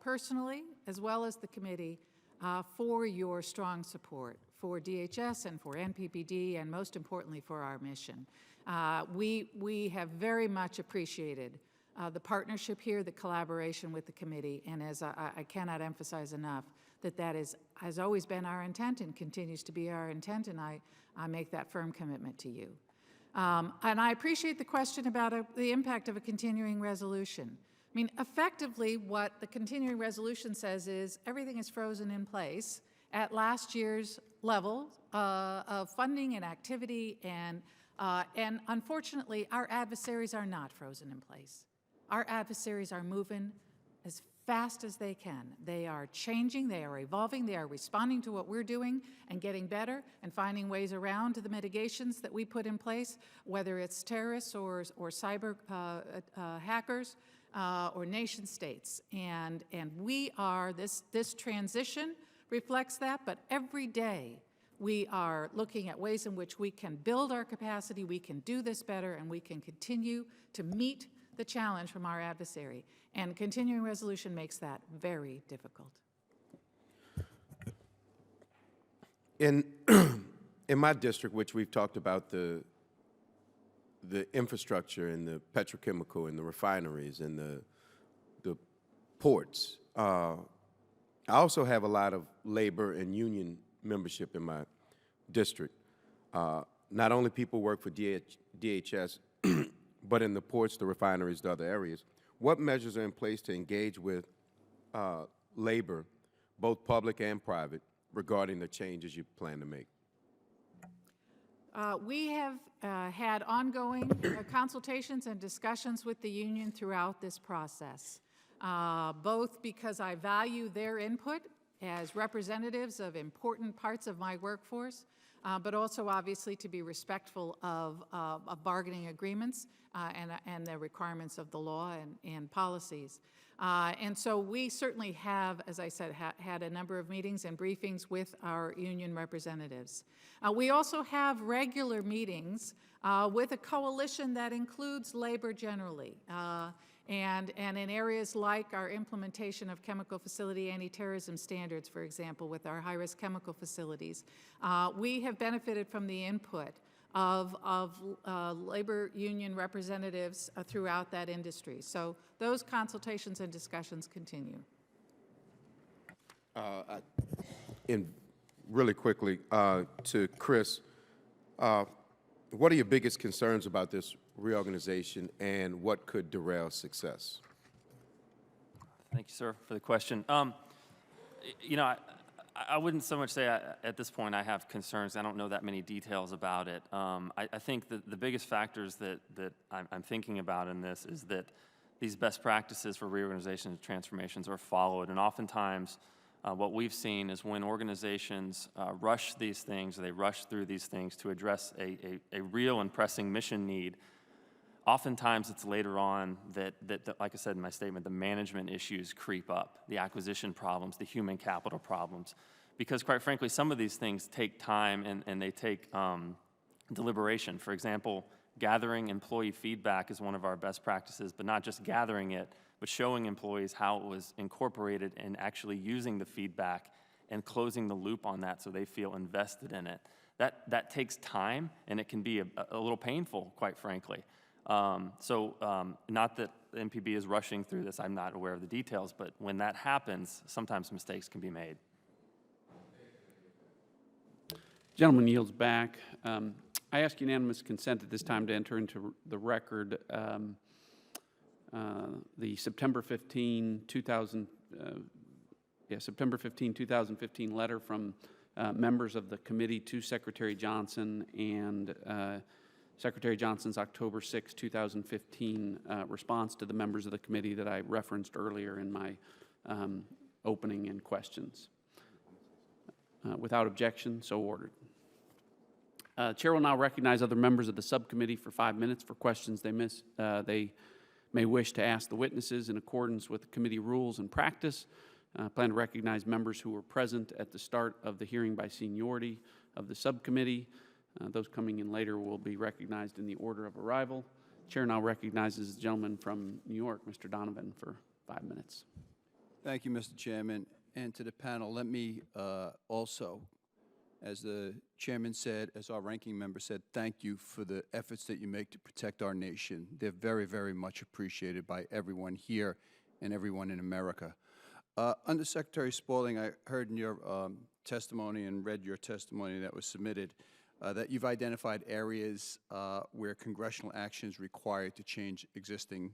personally, as well as the committee, for your strong support for DHS and for NPPD, and most importantly for our mission. We have very much appreciated the partnership here, the collaboration with the committee, and as I cannot emphasize enough, that has always been our intent and continues to be our intent, and I make that firm commitment to you. And I appreciate the question about the impact of a continuing resolution. I mean, effectively, what the continuing resolution says is everything is frozen in place at last year's level of funding and activity, and unfortunately, our adversaries are not frozen in place. Our adversaries are moving as fast as they can. They are changing, they are evolving, they are responding to what we're doing and getting better and finding ways around the mitigations that we put in place, whether it's terrorists or cyber hackers or nation states. And we are, this transition reflects that, but every day we are looking at ways in which we can build our capacity, we can do this better, and we can continue to meet the challenge from our adversary. And continuing resolution makes that very difficult. In my district, which we've talked about the infrastructure and the petrochemical and the refineries and the ports, I also have a lot of labor and union membership in my district. Not only people work for DHS, but in the ports, the refineries, the other areas. What measures are in place to engage with labor, both public and private, regarding the changes you plan to make? We have had ongoing consultations and discussions with the union throughout this process, both because I value their input as representatives of important parts of my workforce, but also obviously to be respectful of bargaining agreements and the requirements of the law and policies. And so we certainly have, as I said, had a number of meetings and briefings with our union representatives. We also have regular meetings with a coalition that includes labor generally. And in areas like our implementation of chemical facility anti-terrorism standards, for example, with our high-risk chemical facilities, we have benefited from the input of labor union representatives throughout that industry. So those consultations and discussions continue. Really quickly, to Chris, what are your biggest concerns about this reorganization, and what could derail success? Thank you, sir, for the question. You know, I wouldn't so much say at this point I have concerns. I don't know that many details about it. I think that the biggest factors that I'm thinking about in this is that these best practices for reorganization and transformations are followed, and oftentimes what we've seen is when organizations rush these things, or they rush through these things to address a real and pressing mission need, oftentimes it's later on that, like I said in my statement, the management issues creep up, the acquisition problems, the human capital problems, because quite frankly, some of these things take time and they take deliberation. For example, gathering employee feedback is one of our best practices, but not just gathering it, but showing employees how it was incorporated and actually using the feedback and closing the loop on that so they feel invested in it. That takes time, and it can be a little painful, quite frankly. Not that the NPB is rushing through this, I'm not aware of the details, but when that happens, sometimes mistakes can be made. Gentleman yields back. I ask unanimous consent at this time to enter into the record the September 15, 2015 letter from members of the committee to Secretary Johnson, and Secretary Johnson's October 6, 2015 response to the members of the committee that I referenced earlier in my opening and questions. Without objection, so ordered. Chair will now recognize other members of the subcommittee for 5 minutes for questions they may wish to ask the witnesses in accordance with the committee rules and practice. Plan to recognize members who were present at the start of the hearing by seniority of the subcommittee. Those coming in later will be recognized in the order of arrival. Chair now recognizes the gentleman from New York, Mr. Donovan, for 5 minutes. Thank you, Mr. Chairman. And to the panel, let me also, as the chairman said, as our ranking member said, thank you for the efforts that you make to protect our nation. They're very, very much appreciated by everyone here and everyone in America. Undersecretary Spaulding, I heard in your testimony and read your testimony that was submitted that you've identified areas where congressional action is required to change existing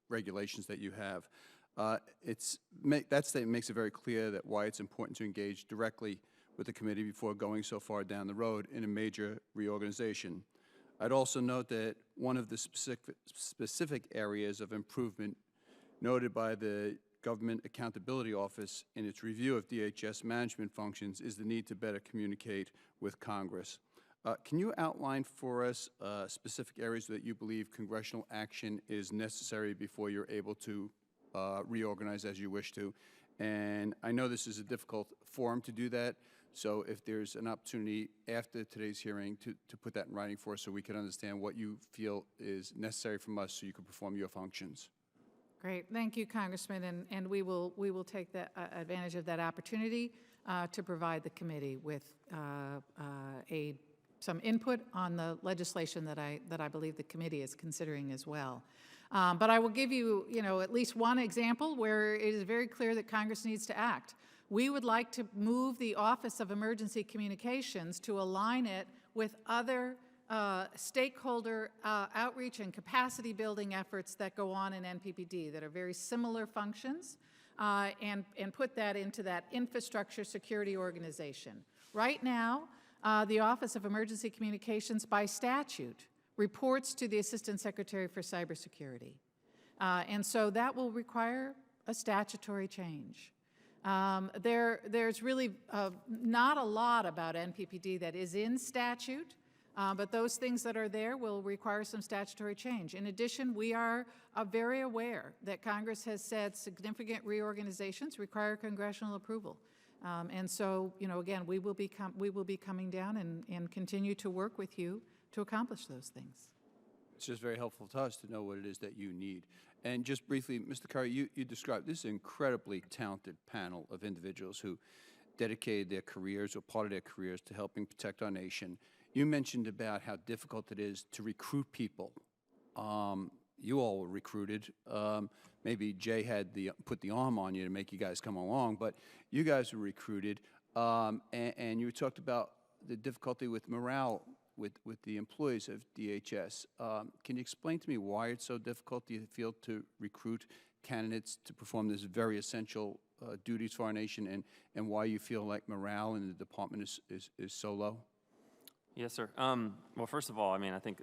regulations that you have. That statement makes it very clear that why it's important to engage directly with the committee before going so far down the road in a major reorganization. I'd also note that one of the specific areas of improvement noted by the Government Accountability Office in its review of DHS management functions is the need to better communicate with Congress. Can you outline for us specific areas that you believe congressional action is necessary before you're able to reorganize as you wish to? And I know this is a difficult forum to do that, so if there's an opportunity after today's hearing to put that in writing for us so we can understand what you feel is necessary from us so you can perform your functions. Great, thank you, Congressman, and we will take that advantage of that opportunity to provide the committee with some input on the legislation that I believe the committee is considering as well. But I will give you, at least one example where it is very clear that Congress needs to act. We would like to move the Office of Emergency Communications to align it with other stakeholder outreach and capacity building efforts that go on in NPPD that are very similar functions, and put that into that infrastructure security organization. Right now, the Office of Emergency Communications, by statute, reports to the Assistant Secretary for Cybersecurity. And so that will require a statutory change. There's really not a lot about NPPD that is in statute, but those things that are there will require some statutory change. In addition, we are very aware that Congress has said significant reorganizations require congressional approval. And so, again, we will be coming down and continue to work with you to accomplish those things. It's just very helpful to us to know what it is that you need. And just briefly, Mr. Curry, you described this incredibly talented panel of individuals who dedicated their careers or part of their careers to helping protect our nation. You mentioned about how difficult it is to recruit people. You all were recruited. Maybe Jay had put the arm on you to make you guys come along, but you guys were recruited, and you talked about the difficulty with morale with the employees of DHS. Can you explain to me why it's so difficult, do you feel, to recruit candidates to perform this very essential duties for our nation, and why you feel like morale in the department is so low? Yes, sir. Well, first of all, I think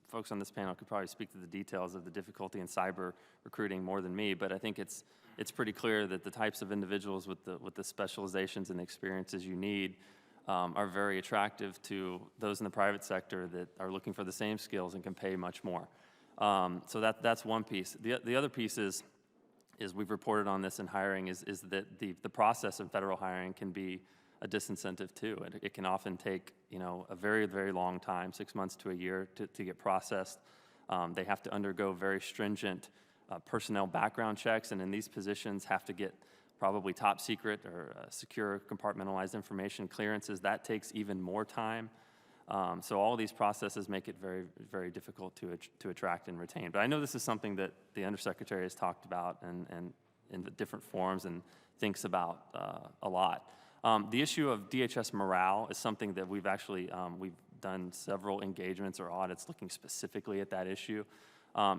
folks on this panel could probably speak to the details of the difficulty in cyber recruiting more than me, but I think it's pretty clear that the types of individuals with the specializations and experiences you need are very attractive to those in the private sector that are looking for the same skills and can pay much more. So that's one piece. The other piece is we've reported on this in hiring is that the process of federal hiring can be a disincentive too. It can often take a very, very long time, 6 months to a year to get processed. They have to undergo very stringent personnel background checks, and in these positions have to get probably top secret or secure compartmentalized information clearances. That takes even more time. So all of these processes make it very, very difficult to attract and retain. But I know this is something that the Undersecretary has talked about and in the different forums and thinks about a lot. The issue of DHS morale is something that we've actually, we've done several engagements or audits looking specifically at that issue.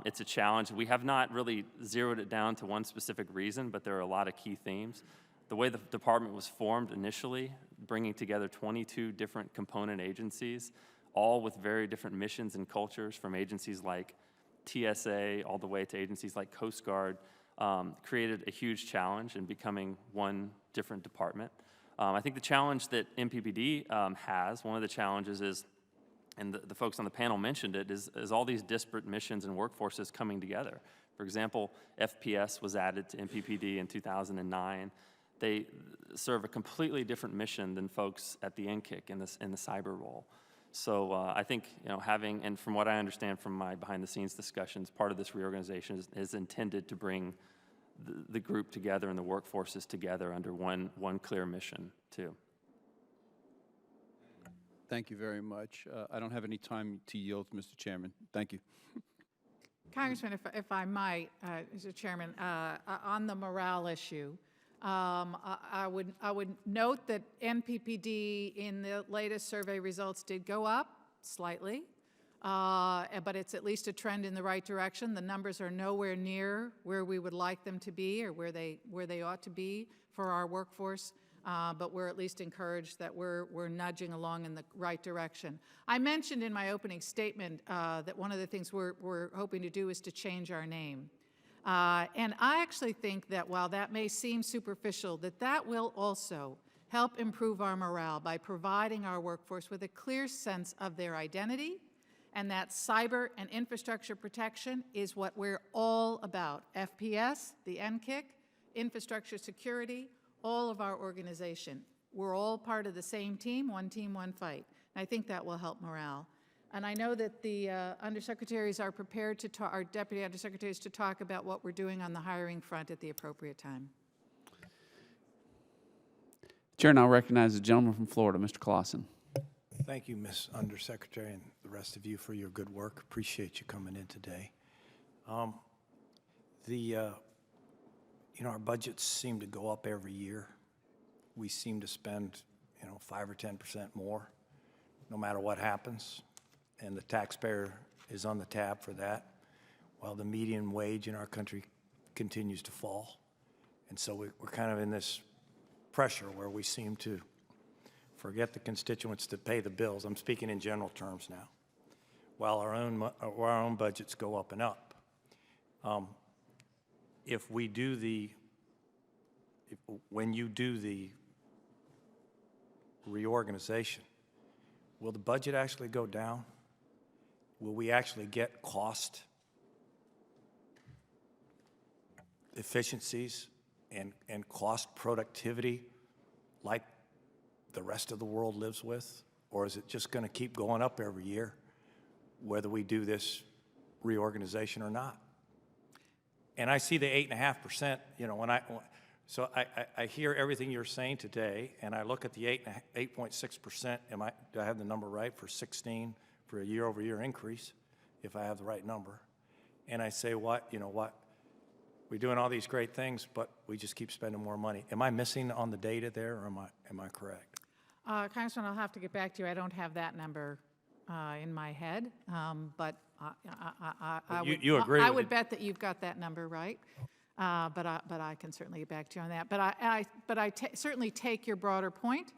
It's a challenge. We have not really zeroed it down to one specific reason, but there are a lot of key themes. The way the department was formed initially, bringing together 22 different component agencies, all with very different missions and cultures, from agencies like TSA all the way to agencies like Coast Guard, created a huge challenge in becoming one different department. I think the challenge that NPPD has, one of the challenges is, and the folks on the panel mentioned it, is all these disparate missions and workforces coming together. For example, FPS was added to NPPD in 2009. They serve a completely different mission than folks at the NCIC in the cyber role. So I think having, and from what I understand from my behind-the-scenes discussions, part of this reorganization is intended to bring the group together and the workforces together under one clear mission, too. Thank you very much. I don't have any time to yield, Mr. Chairman. Thank you. Congressman, if I might, Mr. Chairman, on the morale issue, I would note that NPPD in the latest survey results did go up slightly, but it's at least a trend in the right direction. The numbers are nowhere near where we would like them to be or where they ought to be for our workforce. But we're at least encouraged that we're nudging along in the right direction. I mentioned in my opening statement that one of the things we're hoping to do is to change our name. And I actually think that while that may seem superficial, that will also help improve our morale by providing our workforce with a clear sense of their identity, and that cyber and infrastructure protection is what we're all about. FPS, the NKIC, infrastructure security, all of our organization. We're all part of the same team, one fight. And I think that will help morale. And I know that the undersecretaries are prepared to talk, our deputy undersecretaries, to talk about what we're doing on the hiring front at the appropriate time. Chair now recognizes the gentleman from Florida, Mr. Clausen. Thank you, Ms. Undersecretary, and the rest of you for your good work. Appreciate you coming in today. Our budgets seem to go up every year. We seem to spend, 5 or 10% more, no matter what happens, and the taxpayer is on the tab for that, while the median wage in our country continues to fall. And so we're kind of in this pressure where we seem to forget the constituents that pay the bills. I'm speaking in general terms now, while our own budgets go up and up. When you do the reorganization, will the budget actually go down? Will we actually get cost efficiencies and cost productivity like the rest of the world lives with? Or is it just going to keep going up every year, whether we do this reorganization or not? And I see the 8.5%, so I hear everything you're saying today, and I look at the 8.6%. Do I have the number right for 16 for a year-over-year increase, if I have the right number? And I say, we're doing all these great things, but we just keep spending more money. Am I missing on the data there, or am I correct? Congressman, I'll have to get back to you. I don't have that number in my head, but I would bet that you've got that number right. But I can certainly get back to you on that. But I certainly take your broader point,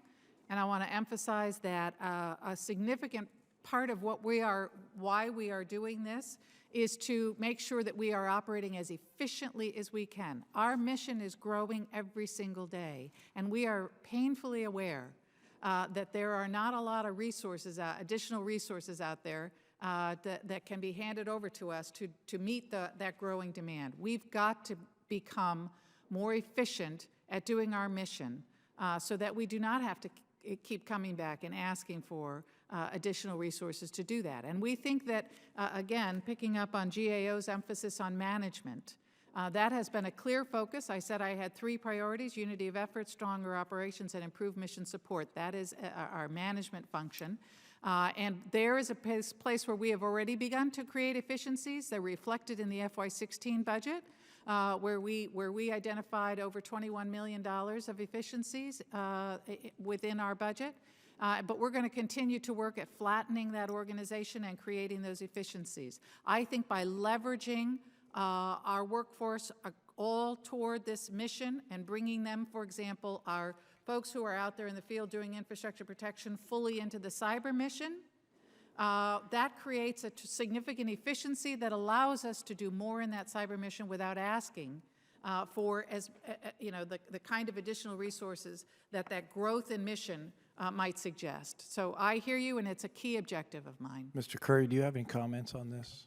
and I want to emphasize that a significant part of why we are doing this is to make sure that we are operating as efficiently as we can. Our mission is growing every single day, and we are painfully aware that there are not a lot of resources, additional resources out there that can be handed over to us to meet that growing demand. We've got to become more efficient at doing our mission so that we do not have to keep coming back and asking for additional resources to do that. And we think that, again, picking up on GAO's emphasis on management, that has been a clear focus. I said I had 3 priorities: unity of effort, stronger operations, and improved mission support. That is our management function. And there is a place where we have already begun to create efficiencies. They're reflected in the FY16 budget, where we identified over $21 million of efficiencies within our budget. But we're going to continue to work at flattening that organization and creating those efficiencies. I think by leveraging our workforce all toward this mission and bringing them, for example, our folks who are out there in the field doing infrastructure protection fully into the cyber mission, that creates a significant efficiency that allows us to do more in that cyber mission without asking for the kind of additional resources that growth in mission might suggest. So I hear you, and it's a key objective of mine. Mr. Curry, do you have any comments on this?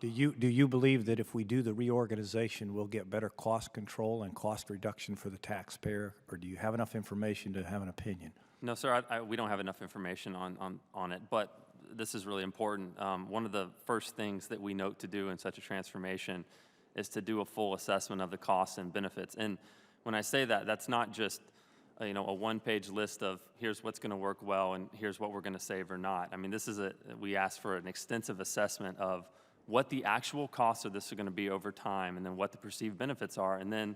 Do you believe that if we do the reorganization, we'll get better cost control and cost reduction for the taxpayer, or do you have enough information to have an opinion? No, sir, we don't have enough information on it, but this is really important. One of the first things that we note to do in such a transformation is to do a full assessment of the costs and benefits. And when I say that, that's not just a one-page list of here's what's going to work well and here's what we're going to save or not. I mean, we ask for an extensive assessment of what the actual costs of this are going to be over time, and then what the perceived benefits are, and then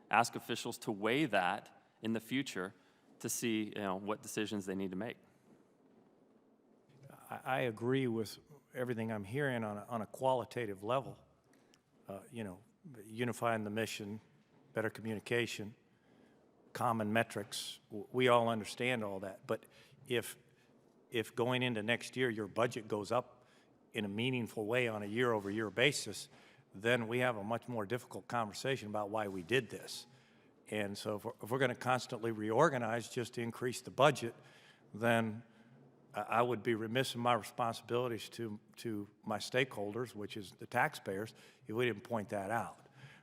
ask officials to weigh that in the future to see what decisions they need to make. I agree with everything I'm hearing on a qualitative level. Unifying the mission, better communication, common metrics. We all understand all that. But if going into next year your budget goes up in a meaningful way on a year-over-year basis, then we have a much more difficult conversation about why we did this. And so if we're going to constantly reorganize just to increase the budget, then I would be remiss in my responsibilities to my stakeholders, which is the taxpayers, if we didn't point that out.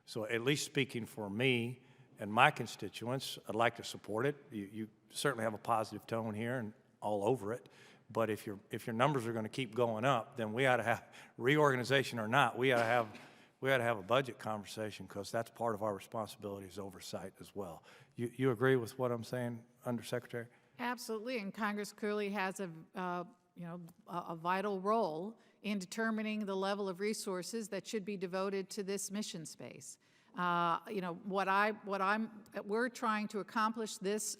So at least speaking for me and my constituents, I'd like to support it. You certainly have a positive tone here and all over it. But if your numbers are going to keep going up, then we ought to have, reorganization or not, we ought to have a budget conversation, because that's part of our responsibility as oversight as well. You agree with what I'm saying, Undersecretary? Absolutely, and Congress clearly has a vital role in determining the level of resources that should be devoted to this mission space. We're trying to accomplish this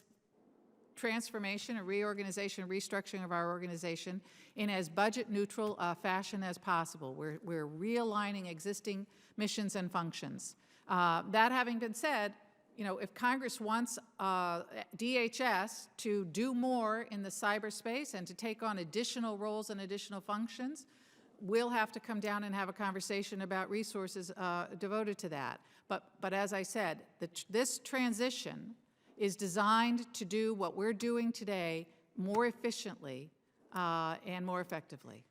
transformation, a reorganization, restructuring of our organization in as budget neutral fashion as possible. We're realigning existing missions and functions. That having been said, if Congress wants DHS to do more in the cyberspace and to take on additional roles and additional functions, we'll have to come down and have a conversation about resources devoted to that. But as I said, this transition is designed to do what we're doing today more efficiently and more effectively.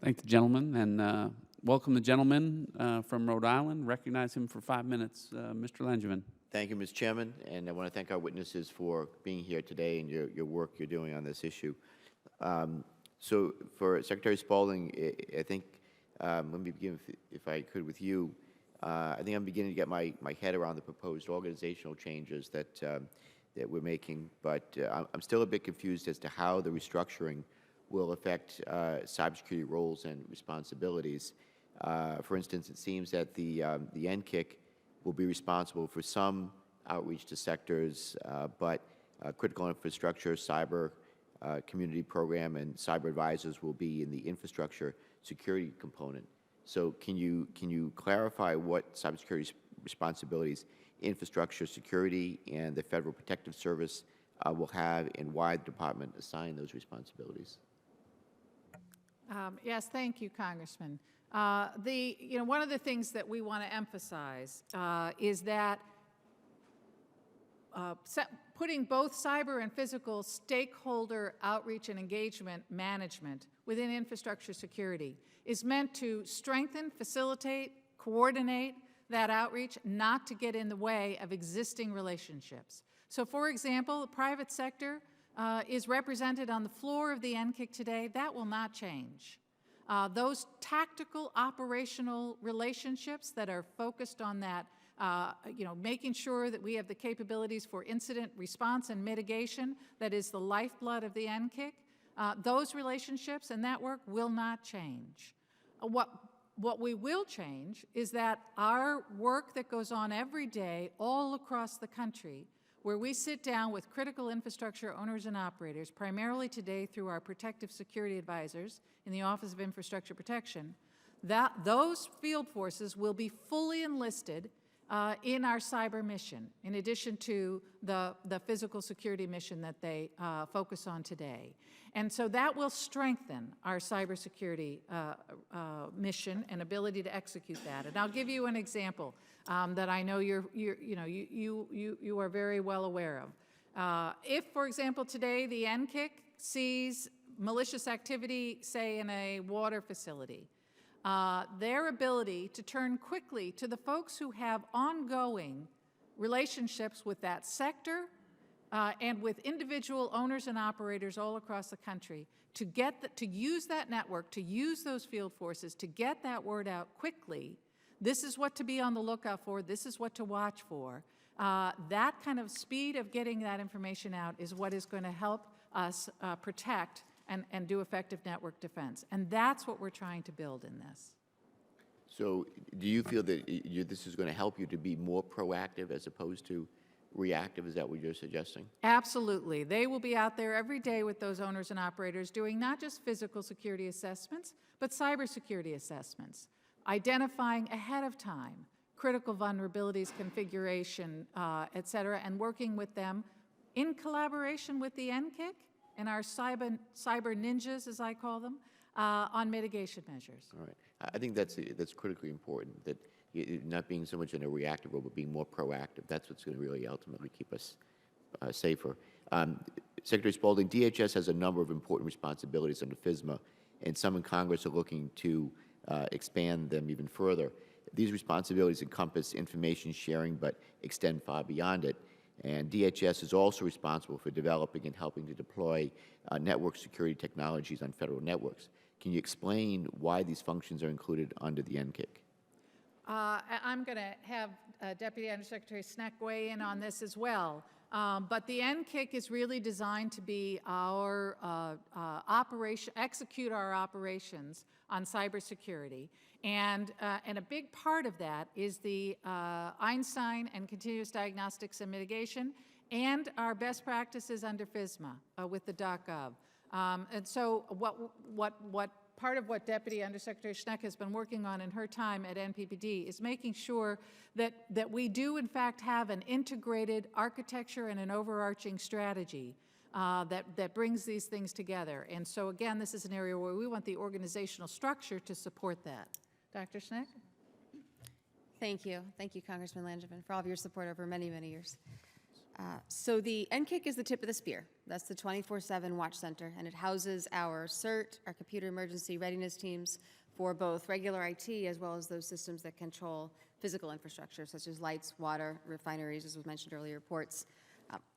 Thank the gentleman, and welcome the gentleman from Rhode Island. Recognize him for 5 minutes, Mr. Langevin. Thank you, Mr. Chairman, and I want to thank our witnesses for being here today and your work you're doing on this issue. So for Secretary Spaulding, I think, let me begin, if I could, with you. I think I'm beginning to get my head around the proposed organizational changes that we're making, but I'm still a bit confused as to how the restructuring will affect cybersecurity roles and responsibilities. For instance, it seems that the NCIC will be responsible for some outreach to sectors, but critical infrastructure, cyber community program, and cyber advisors will be in the infrastructure security component. So can you clarify what cybersecurity responsibilities infrastructure security and the Federal Protective Service will have, and why the department assigned those responsibilities? Yes, thank you, Congressman. One of the things that we want to emphasize is that putting both cyber and physical stakeholder outreach and engagement management within infrastructure security is meant to strengthen, facilitate, coordinate that outreach, not to get in the way of existing relationships. So, for example, the private sector is represented on the floor of the NCIC today. That will not change. Those tactical operational relationships that are focused on that, making sure that we have the capabilities for incident response and mitigation, that is the lifeblood of the NCIC, those relationships and that work will not change. What we will change is that our work that goes on every day all across the country, where we sit down with critical infrastructure owners and operators, primarily today through our protective security advisors in the Office of Infrastructure Protection, those field forces will be fully enlisted in our cyber mission, in addition to the physical security mission that they focus on today. And so that will strengthen our cybersecurity mission and ability to execute that. And I'll give you an example that I know you are very well aware of. If, for example, today the NCIC sees malicious activity, say in a water facility, their ability to turn quickly to the folks who have ongoing relationships with that sector, and with individual owners and operators all across the country to use that network, to use those field forces, to get that word out quickly. This is what to be on the lookout for. This is what to watch for. That kind of speed of getting that information out is what is going to help us protect and do effective network defense. And that's what we're trying to build in this. So do you feel that this is going to help you to be more proactive as opposed to reactive? Is that what you're suggesting? Absolutely. They will be out there every day with those owners and operators doing not just physical security assessments, but cybersecurity assessments, identifying ahead of time critical vulnerabilities, configuration, et cetera, and working with them in collaboration with the NCIC and our cyber ninjas, as I call them, on mitigation measures. All right. I think that's critically important, that not being so much in a reactive role, but being more proactive. That's what's going to really ultimately keep us safer. Secretary Spaulding, DHS has a number of important responsibilities under FISMA, and some in Congress are looking to expand them even further. These responsibilities encompass information sharing, but extend far beyond it. And DHS is also responsible for developing and helping to deploy network security technologies on federal networks. Can you explain why these functions are included under the NCIC? I'm going to have Deputy Undersecretary Sneck weigh in on this as well. But the NCIC is really designed to be our execute our operations on cybersecurity. And a big part of that is the Einstein and continuous diagnostics and mitigation and our best practices under FISMA with the .gov. And so what part of what Deputy Undersecretary Schneck has been working on in her time at NPPD is making sure that we do in fact have an integrated architecture and an overarching strategy that brings these things together. And so again, this is an area where we want the organizational structure to support that. Dr. Schneck? Thank you. Thank you, Congressman Langevin, for all of your support over many, many years. So the NCIC is the tip of the spear. That's the 24/7 watch center, and it houses our CERT, our computer emergency readiness teams for both regular IT as well as those systems that control physical infrastructure, such as lights, water, refineries, as was mentioned earlier, ports.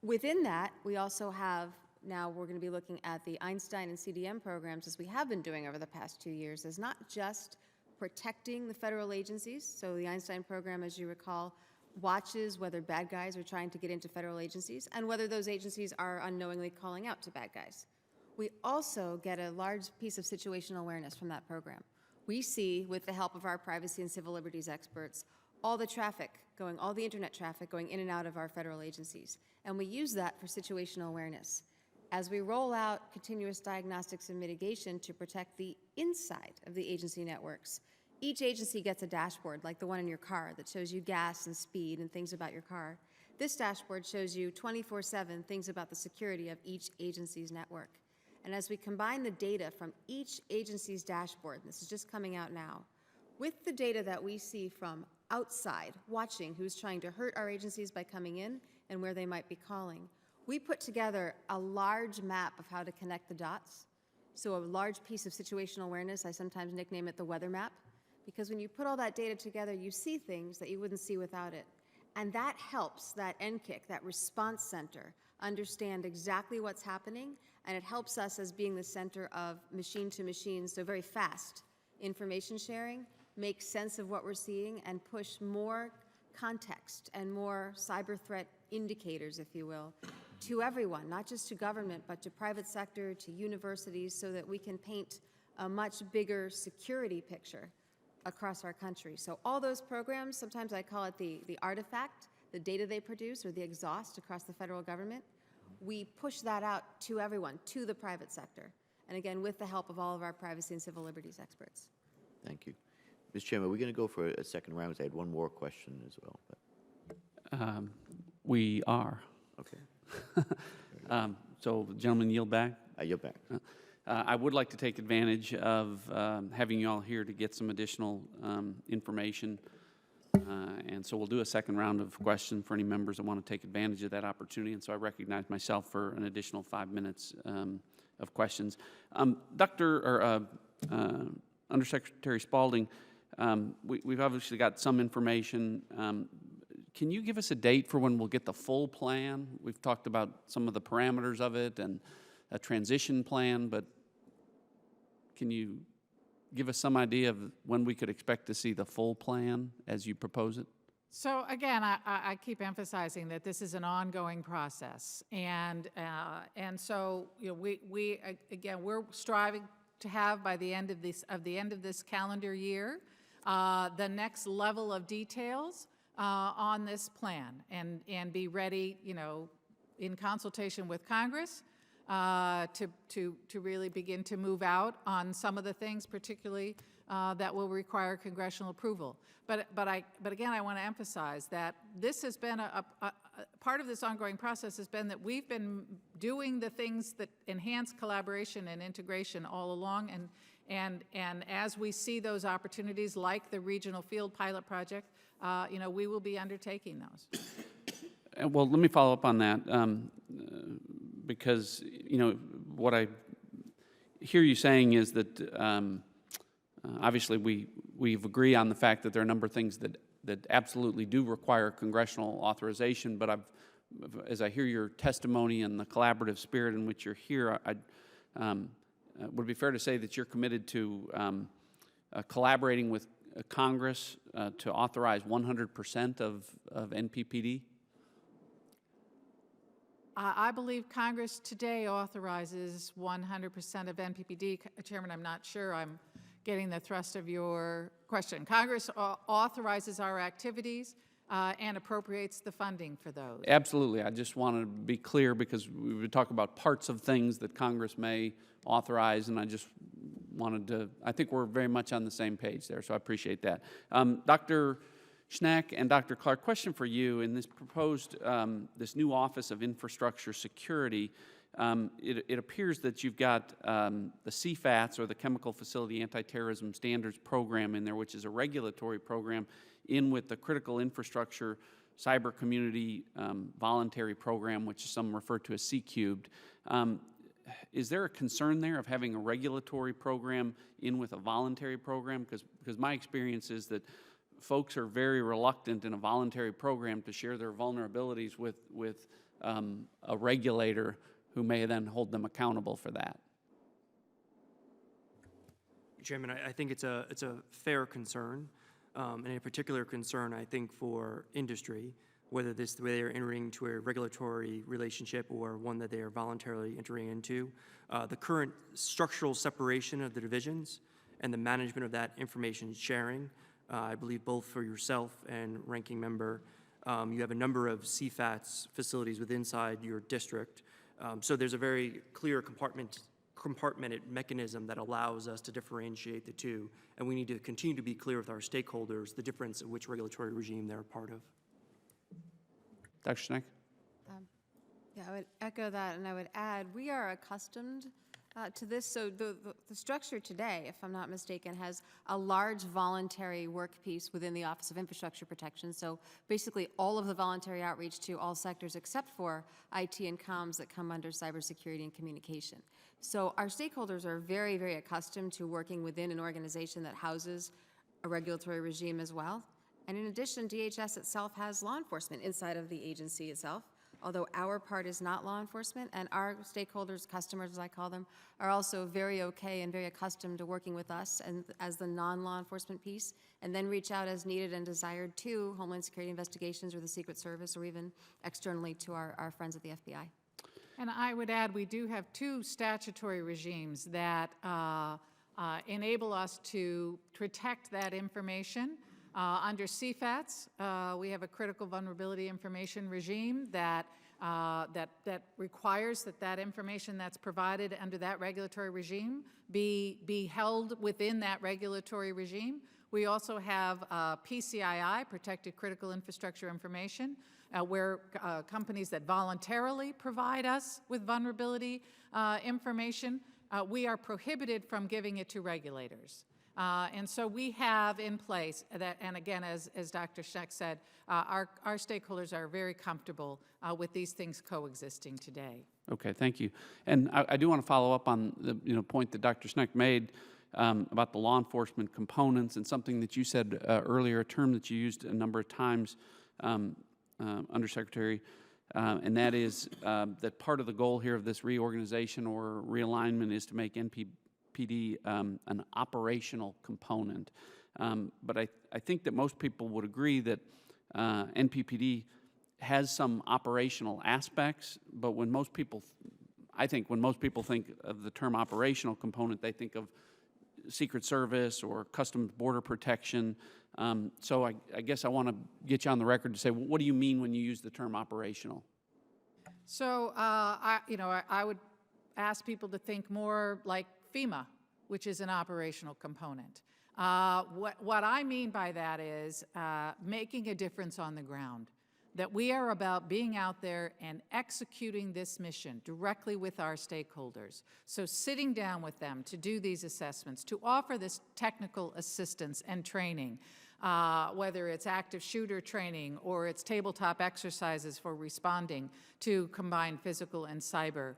Within that, we also have, now we're going to be looking at the Einstein and CDM programs, as we have been doing over the past 2 years, as not just protecting the federal agencies. So the Einstein program, as you recall, watches whether bad guys are trying to get into federal agencies and whether those agencies are unknowingly calling out to bad guys. We also get a large piece of situational awareness from that program. We see, with the help of our privacy and civil liberties experts, all the traffic going, all the internet traffic going in and out of our federal agencies. And we use that for situational awareness. As we roll out continuous diagnostics and mitigation to protect the inside of the agency networks, each agency gets a dashboard like the one in your car that shows you gas and speed and things about your car. This dashboard shows you 24/7 things about the security of each agency's network. And as we combine the data from each agency's dashboard, this is just coming out now, with the data that we see from outside, watching who's trying to hurt our agencies by coming in and where they might be calling, we put together a large map of how to connect the dots. So a large piece of situational awareness, I sometimes nickname it the weather map, because when you put all that data together, you see things that you wouldn't see without it. And that helps that NCIC, that response center, understand exactly what's happening, and it helps us as being the center of machine to machine, so very fast information sharing, make sense of what we're seeing, and push more context and more cyber threat indicators, if you will, to everyone, not just to government, but to private sector, to universities, so that we can paint a much bigger security picture across our country. So all those programs, sometimes I call it the artifact, the data they produce, or the exhaust across the federal government, we push that out to everyone, to the private sector. And again, with the help of all of our privacy and civil liberties experts. Thank you. Mr. Chairman, we're going to go for a second round, because I had one more question as well. But. We are. Okay. So, gentlemen, yield back. I yield back. I would like to take advantage of having you all here to get some additional information. And so we'll do a second round of questions for any members that want to take advantage of that opportunity. And so I recognize myself for an additional 5 minutes of questions. Undersecretary Spaulding, we've obviously got some information. can you give us a date for when we'll get the full plan? We've talked about some of the parameters of it and a transition plan, but can you give us some idea of when we could expect to see the full plan as you propose it? So again, I keep emphasizing that this is an ongoing process, and so we're striving to have by the end of this calendar year the next level of details on this plan, and be ready, in consultation with Congress to really begin to move out on some of the things, particularly that will require congressional approval. But again, I want to emphasize that this has been a part of this ongoing process has been that we've been doing the things that enhance collaboration and integration all along, and as we see those opportunities, like the regional field pilot project, we will be undertaking those. Well, let me follow up on that, because what I hear you saying is that obviously we've agreed on the fact that there are a number of things that absolutely do require congressional authorization, but as I hear your testimony and the collaborative spirit in which you're here, would it be fair to say that you're committed to collaborating with Congress to authorize 100% of NPPD? I believe Congress today authorizes 100% of NPPD. Chairman, I'm not sure I'm getting the thrust of your question. Congress authorizes our activities and appropriates the funding for those. Absolutely. I just wanted to be clear because we would talk about parts of things that Congress may authorize, and I just wanted to, I think we're very much on the same page there, so I appreciate that. Dr. Schneck and Dr. Clark, question for you. In this proposed, this new Office of Infrastructure Security, it appears that you've got the CFATS, or the Chemical Facility Anti-Terrorism Standards Program, in there, which is a regulatory program, in with the Critical Infrastructure Cyber Community Voluntary Program, which some refer to as C-Cubed. Is there a concern there of having a regulatory program in with a voluntary program? Because my experience is that folks are very reluctant in a voluntary program to share their vulnerabilities with a regulator who may then hold them accountable for that. Chairman, I think it's a fair concern, and a particular concern, I think, for industry, whether they are entering into a regulatory relationship or one that they are voluntarily entering into. The current structural separation of the divisions and the management of that information sharing, I believe both for yourself and ranking member, you have a number of CFATS facilities within inside your district. So there's a very clear compartmented mechanism that allows us to differentiate the two, and we need to continue to be clear with our stakeholders the difference of which regulatory regime they're a part of. Dr. Schneck? Yeah, I would echo that, and I would add, we are accustomed to this. So the structure today, if I'm not mistaken, has a large voluntary work piece within the Office of Infrastructure Protection. So basically all of the voluntary outreach to all sectors except for IT and comms that come under cybersecurity and communication. So our stakeholders are very, very accustomed to working within an organization that houses a regulatory regime as well. And in addition, DHS itself has law enforcement inside of the agency itself, although our part is not law enforcement, and our stakeholders, customers as I call them, are also very okay and very accustomed to working with us and as the non-law enforcement piece, and then reach out as needed and desired to Homeland Security investigations or the Secret Service, or even externally to our friends at the FBI. And I would add, we do have two statutory regimes that enable us to protect that information. Under CFATS, we have a critical vulnerability information regime that requires that information that's provided under that regulatory regime be held within that regulatory regime. We also have PCII, Protected Critical Infrastructure Information, where companies that voluntarily provide us with vulnerability information, we are prohibited from giving it to regulators. And so we have in place that, and again, as Dr. Schneck said, our stakeholders are very comfortable with these things coexisting today. Okay, thank you. And I do want to follow up on the point that Dr. Schneck made about the law enforcement components, and something that you said earlier, a term that you used a number of times Undersecretary, and that is that part of the goal here of this reorganization or realignment is to make NPPD an operational component. But I think that most people would agree that NPPD has some operational aspects, but when most people, I think when most people think of the term operational component, they think of Secret Service or Customs Border Protection. So I guess I want to get you on the record to say, well, what do you mean when you use the term operational? So, I would ask people to think more like FEMA, which is an operational component. What I mean by that is making a difference on the ground, that we are about being out there and executing this mission directly with our stakeholders. So sitting down with them to do these assessments, to offer this technical assistance and training, whether it's active shooter training or it's tabletop exercises for responding to combined physical and cyber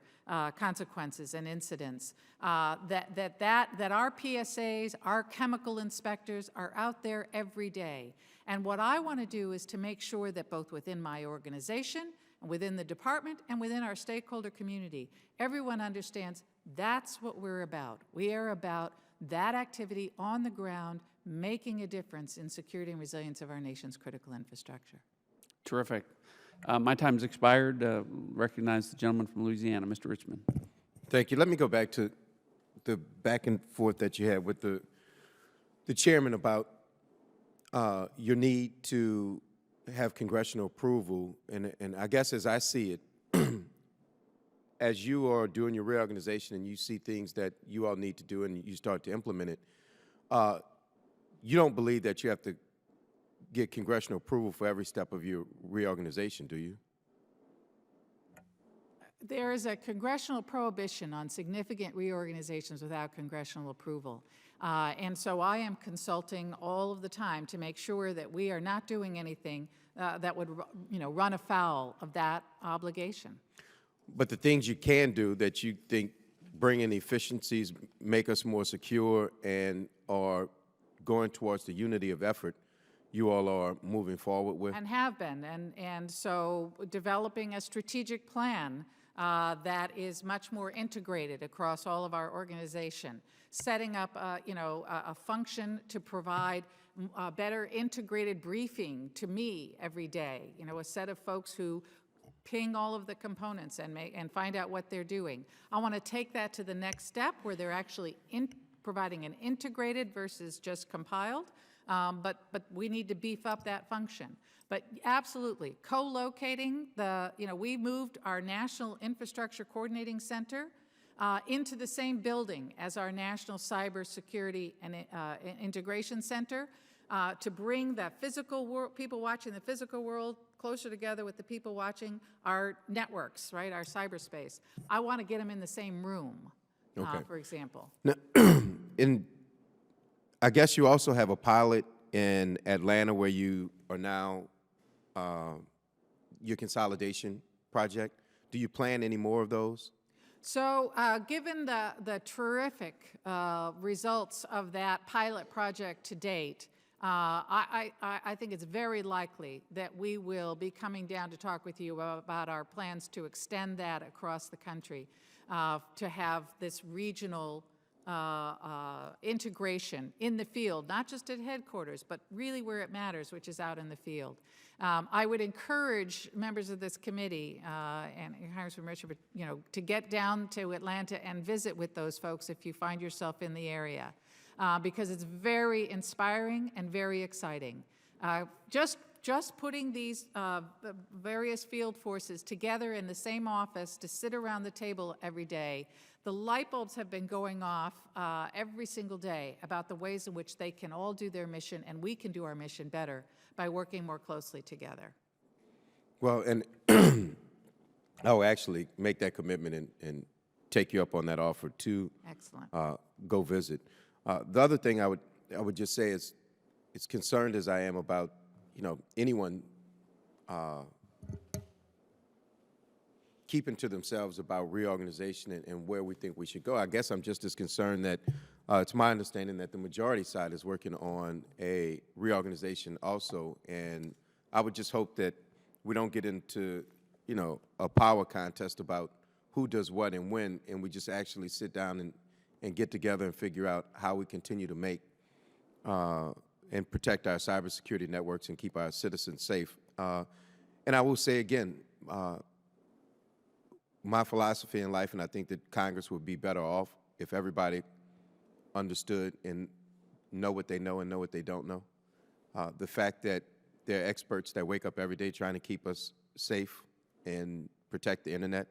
consequences and incidents, that our PSAs, our chemical inspectors are out there every day. And what I want to do is to make sure that both within my organization, and within the department, and within our stakeholder community, everyone understands that's what we're about. We are about that activity on the ground, making a difference in security and resilience of our nation's critical infrastructure. Terrific. My time's expired. Recognize the gentleman from Louisiana, Mr. Richmond. Thank you. Let me go back to the back and forth that you had with the chairman about your need to have congressional approval. And I guess as I see it, as you are doing your reorganization and you see things that you all need to do and you start to implement it, you don't believe that you have to get congressional approval for every step of your reorganization, do you? There is a congressional prohibition on significant reorganizations without congressional approval. And so I am consulting all of the time to make sure that we are not doing anything that would, run afoul of that obligation. But the things you can do that you think bring in efficiencies, make us more secure, and are going towards the unity of effort, you all are moving forward with? And have been. And so developing a strategic plan that is much more integrated across all of our organization, setting up a function to provide better integrated briefing to me every day, a set of folks who ping all of the components and find out what they're doing. I want to take that to the next step where they're actually providing an integrated versus just compiled, but we need to beef up that function. But absolutely, co-locating we moved our National Infrastructure Coordinating Center into the same building as our National Cybersecurity and Integration Center to bring the physical world, people watching the physical world closer together with the people watching our networks, right, our cyberspace. I want to get them in the same room, for example. Now, I guess you also have a pilot in Atlanta where you are now, your consolidation project. Do you plan any more of those? So given the terrific results of that pilot project to date, I think it's very likely that we will be coming down to talk with you about our plans to extend that across the country, to have this regional integration in the field, not just at headquarters, but really where it matters, which is out in the field. I would encourage members of this committee and Congressman Richard, to get down to Atlanta and visit with those folks if you find yourself in the area, because it's very inspiring and very exciting. Just putting these various field forces together in the same office to sit around the table every day, the light bulbs have been going off every single day about the ways in which they can all do their mission and we can do our mission better by working more closely together. Well, and I'll actually make that commitment and take you up on that offer to go visit. The other thing I would just say is, as concerned as I am about anyone keeping to themselves about reorganization and where we think we should go, I guess I'm just as concerned that it's my understanding that the majority side is working on a reorganization also, and I would just hope that we don't get into, you know, a power contest about who does what and when, and we just actually sit down and get together and figure out how we continue to make and protect our cybersecurity networks and keep our citizens safe. And I will say again, my philosophy in life, and I think that Congress would be better off if everybody understood and know what they know and know what they don't know. The fact that there are experts that wake up every day trying to keep us safe and protect the internet.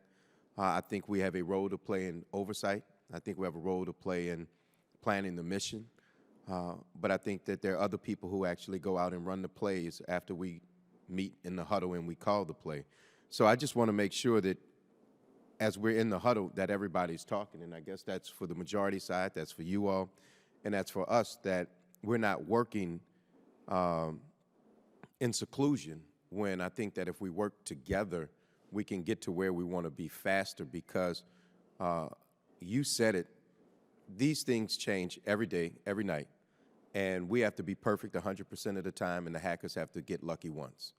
I think we have a role to play in oversight. I think we have a role to play in planning the mission. But I think that there are other people who actually go out and run the plays after we meet in the huddle and we call the play. So I just want to make sure that as we're in the huddle that everybody's talking, and I guess that's for the majority side, that's for you all, and that's for us, that we're not working in seclusion, when I think that if we work together, we can get to where we want to be faster, because you said it, these things change every day, every night, and we have to be perfect 100% of the time, and the hackers have to get lucky once.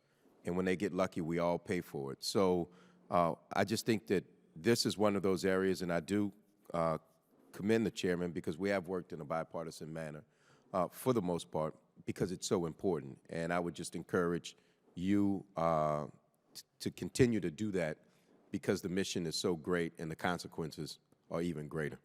And when they get lucky, we all pay for it. So I just think that this is one of those areas, and I do commend the chairman, because we have worked in a bipartisan manner for the most part, because it's so important. And I would just encourage you to continue to do that, because the mission is so great and the consequences are even greater.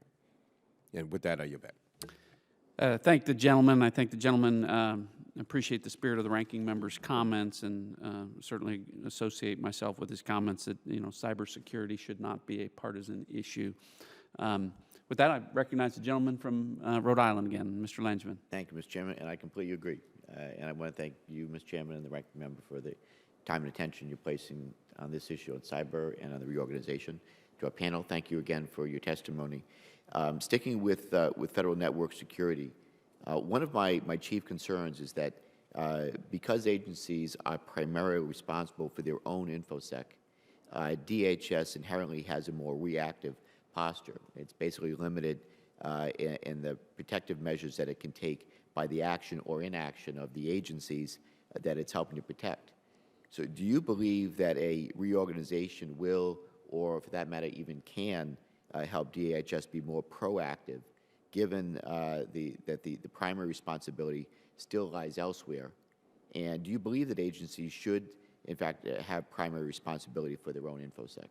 And with that, I yield back. Thank the gentleman. I thank the gentleman. Appreciate the spirit of the ranking member's comments, and certainly associate myself with his comments that, you know, cybersecurity should not be a partisan issue. With that, I recognize the gentleman from Rhode Island again, Mr. Langeman. Thank you, Mr. Chairman, and I completely agree. And I want to thank you, Mr. Chairman, and the ranking member for the time and attention you're placing on this issue on cyber and on the reorganization. To our panel, thank you again for your testimony. Sticking with federal network security, one of my chief concerns is that because agencies are primarily responsible for their own InfoSec, DHS inherently has a more reactive posture. It's basically limited in the protective measures that it can take by the action or inaction of the agencies that it's helping to protect. So do you believe that a reorganization will, or for that matter even can, help DHS be more proactive, given that the primary responsibility still lies elsewhere? And do you believe that agencies should, in fact, have primary responsibility for their own InfoSec?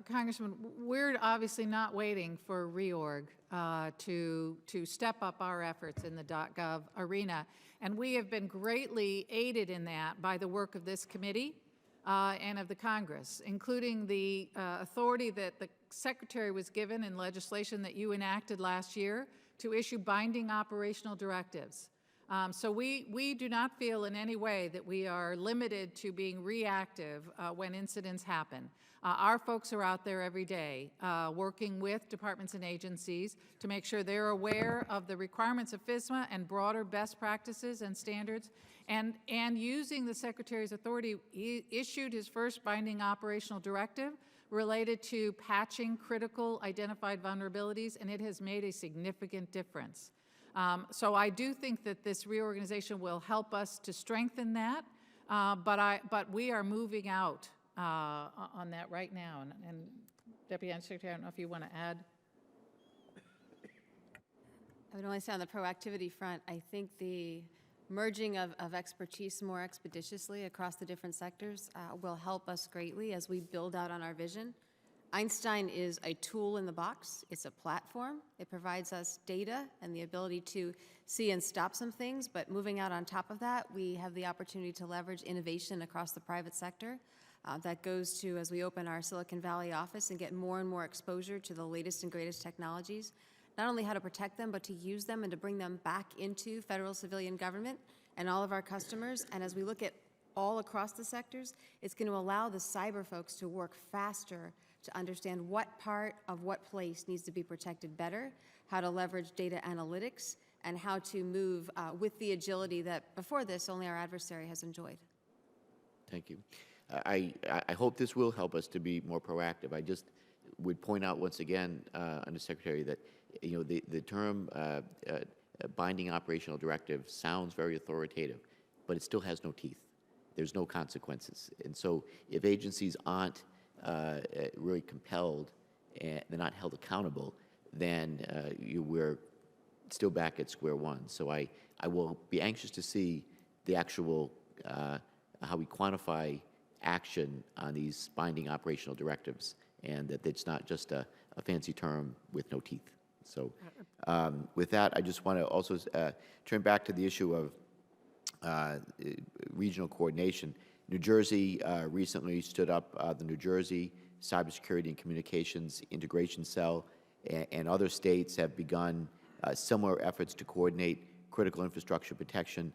Congressman, we're obviously not waiting for reorg to step up our efforts in the .gov arena, and we have been greatly aided in that by the work of this committee and of the Congress, including the authority that the Secretary was given in legislation that you enacted last year to issue binding operational directives. So we do not feel in any way that we are limited to being reactive when incidents happen. Our folks are out there every day working with departments and agencies to make sure they're aware of the requirements of FISMA and broader best practices and standards, and using the Secretary's authority, he issued his first binding operational directive related to patching critical identified vulnerabilities, and it has made a significant difference. So I do think that this reorganization will help us to strengthen that, but we are moving out on that right now. And Deputy Secretary, I don't know if you want to add. I would only say on the proactivity front, I think the merging of expertise more expeditiously across the different sectors will help us greatly as we build out on our vision. Einstein is a tool in the box. It's a platform. It provides us data and the ability to see and stop some things, but moving out on top of that, we have the opportunity to leverage innovation across the private sector. That goes to, as we open our Silicon Valley office and get more and more exposure to the latest and greatest technologies, not only how to protect them, but to use them and to bring them back into federal civilian government and all of our customers. And as we look at all across the sectors, it's going to allow the cyber folks to work faster to understand what part of what place needs to be protected better, how to leverage data analytics, and how to move with the agility that before this only our adversary has enjoyed. Thank you. I hope this will help us to be more proactive. I just would point out once again, Undersecretary, that the term binding operational directive sounds very authoritative. but it still has no teeth. There's no consequences. And so if agencies aren't really compelled and they're not held accountable, then we're still back at square one. So I will be anxious to see the actual, how we quantify action on these binding operational directives, and that it's not just a fancy term with no teeth. So with that, I just want to also turn back to the issue of regional coordination. New Jersey recently stood up the New Jersey Cybersecurity and Communications Integration Cell, and other states have begun similar efforts to coordinate critical infrastructure protection,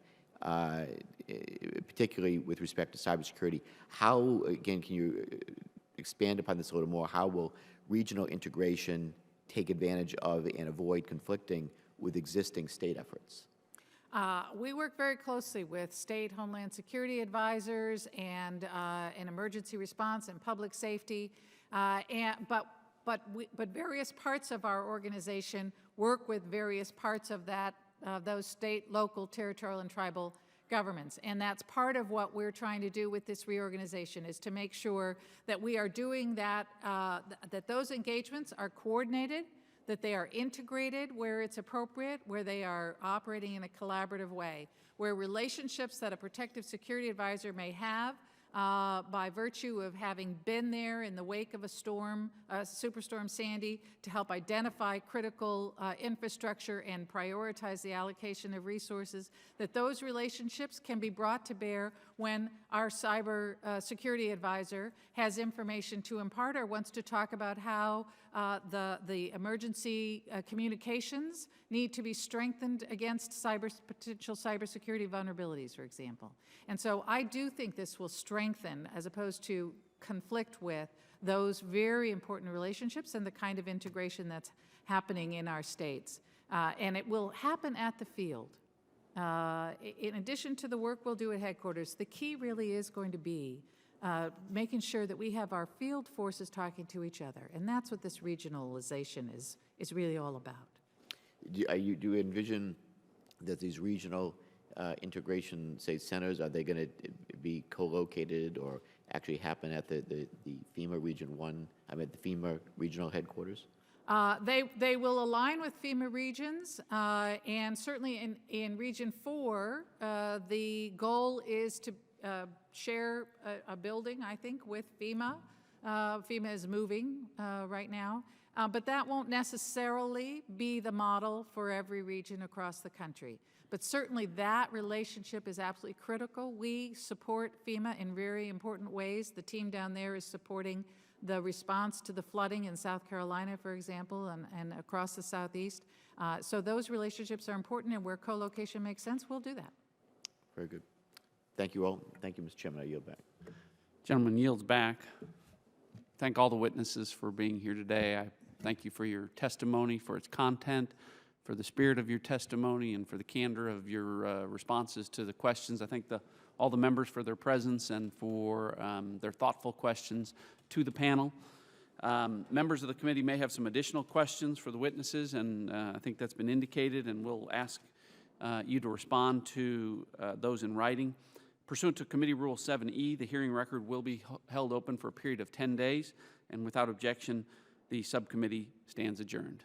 particularly with respect to cybersecurity. How, again, can you expand upon this a little more? How will regional integration take advantage of and avoid conflicting with existing state efforts? We work very closely with state Homeland Security advisors and emergency response and public safety, but various parts of our organization work with various parts of those state, local, territorial, and tribal governments. And that's part of what we're trying to do with this reorganization, is to make sure that we are doing that, that those engagements are coordinated, that they are integrated where it's appropriate, where they are operating in a collaborative way, where relationships that a protective security advisor may have by virtue of having been there in the wake of a storm, Superstorm Sandy, to help identify critical infrastructure and prioritize the allocation of resources, that those relationships can be brought to bear when our cyber security advisor has information to impart or wants to talk about how the emergency communications need to be strengthened against potential cybersecurity vulnerabilities, for example. And so I do think this will strengthen, as opposed to conflict with, those very important relationships and the kind of integration that's happening in our states. And it will happen at the field. In addition to the work we'll do at headquarters, the key really is going to be making sure that we have our field forces talking to each other. And that's what this regionalization is really all about. Do you envision that these regional integration, say, centers, are they going to be co-located or actually happen at the FEMA Region 1, the FEMA regional headquarters? They will align with FEMA regions, and certainly in Region 4, the goal is to share a building, I think, with FEMA. FEMA is moving right now, but that won't necessarily be the model for every region across the country. But certainly that relationship is absolutely critical. We support FEMA in very important ways. The team down there is supporting the response to the flooding in South Carolina, for example, and across the Southeast. So those relationships are important, and where co-location makes sense, we'll do that. Very good. Thank you all. Thank you, Mr. Chairman. I yield back. Gentleman yields back. Thank all the witnesses for being here today. I thank you for your testimony, for its content, for the spirit of your testimony, and for the candor of your responses to the questions. I thank all the members for their presence and for their thoughtful questions to the panel. Members of the committee may have some additional questions for the witnesses, and I think that's been indicated, and we'll ask you to respond to those in writing. Pursuant to Committee Rule 7E, the hearing record will be held open for a period of 10 days, and without objection, the subcommittee stands adjourned.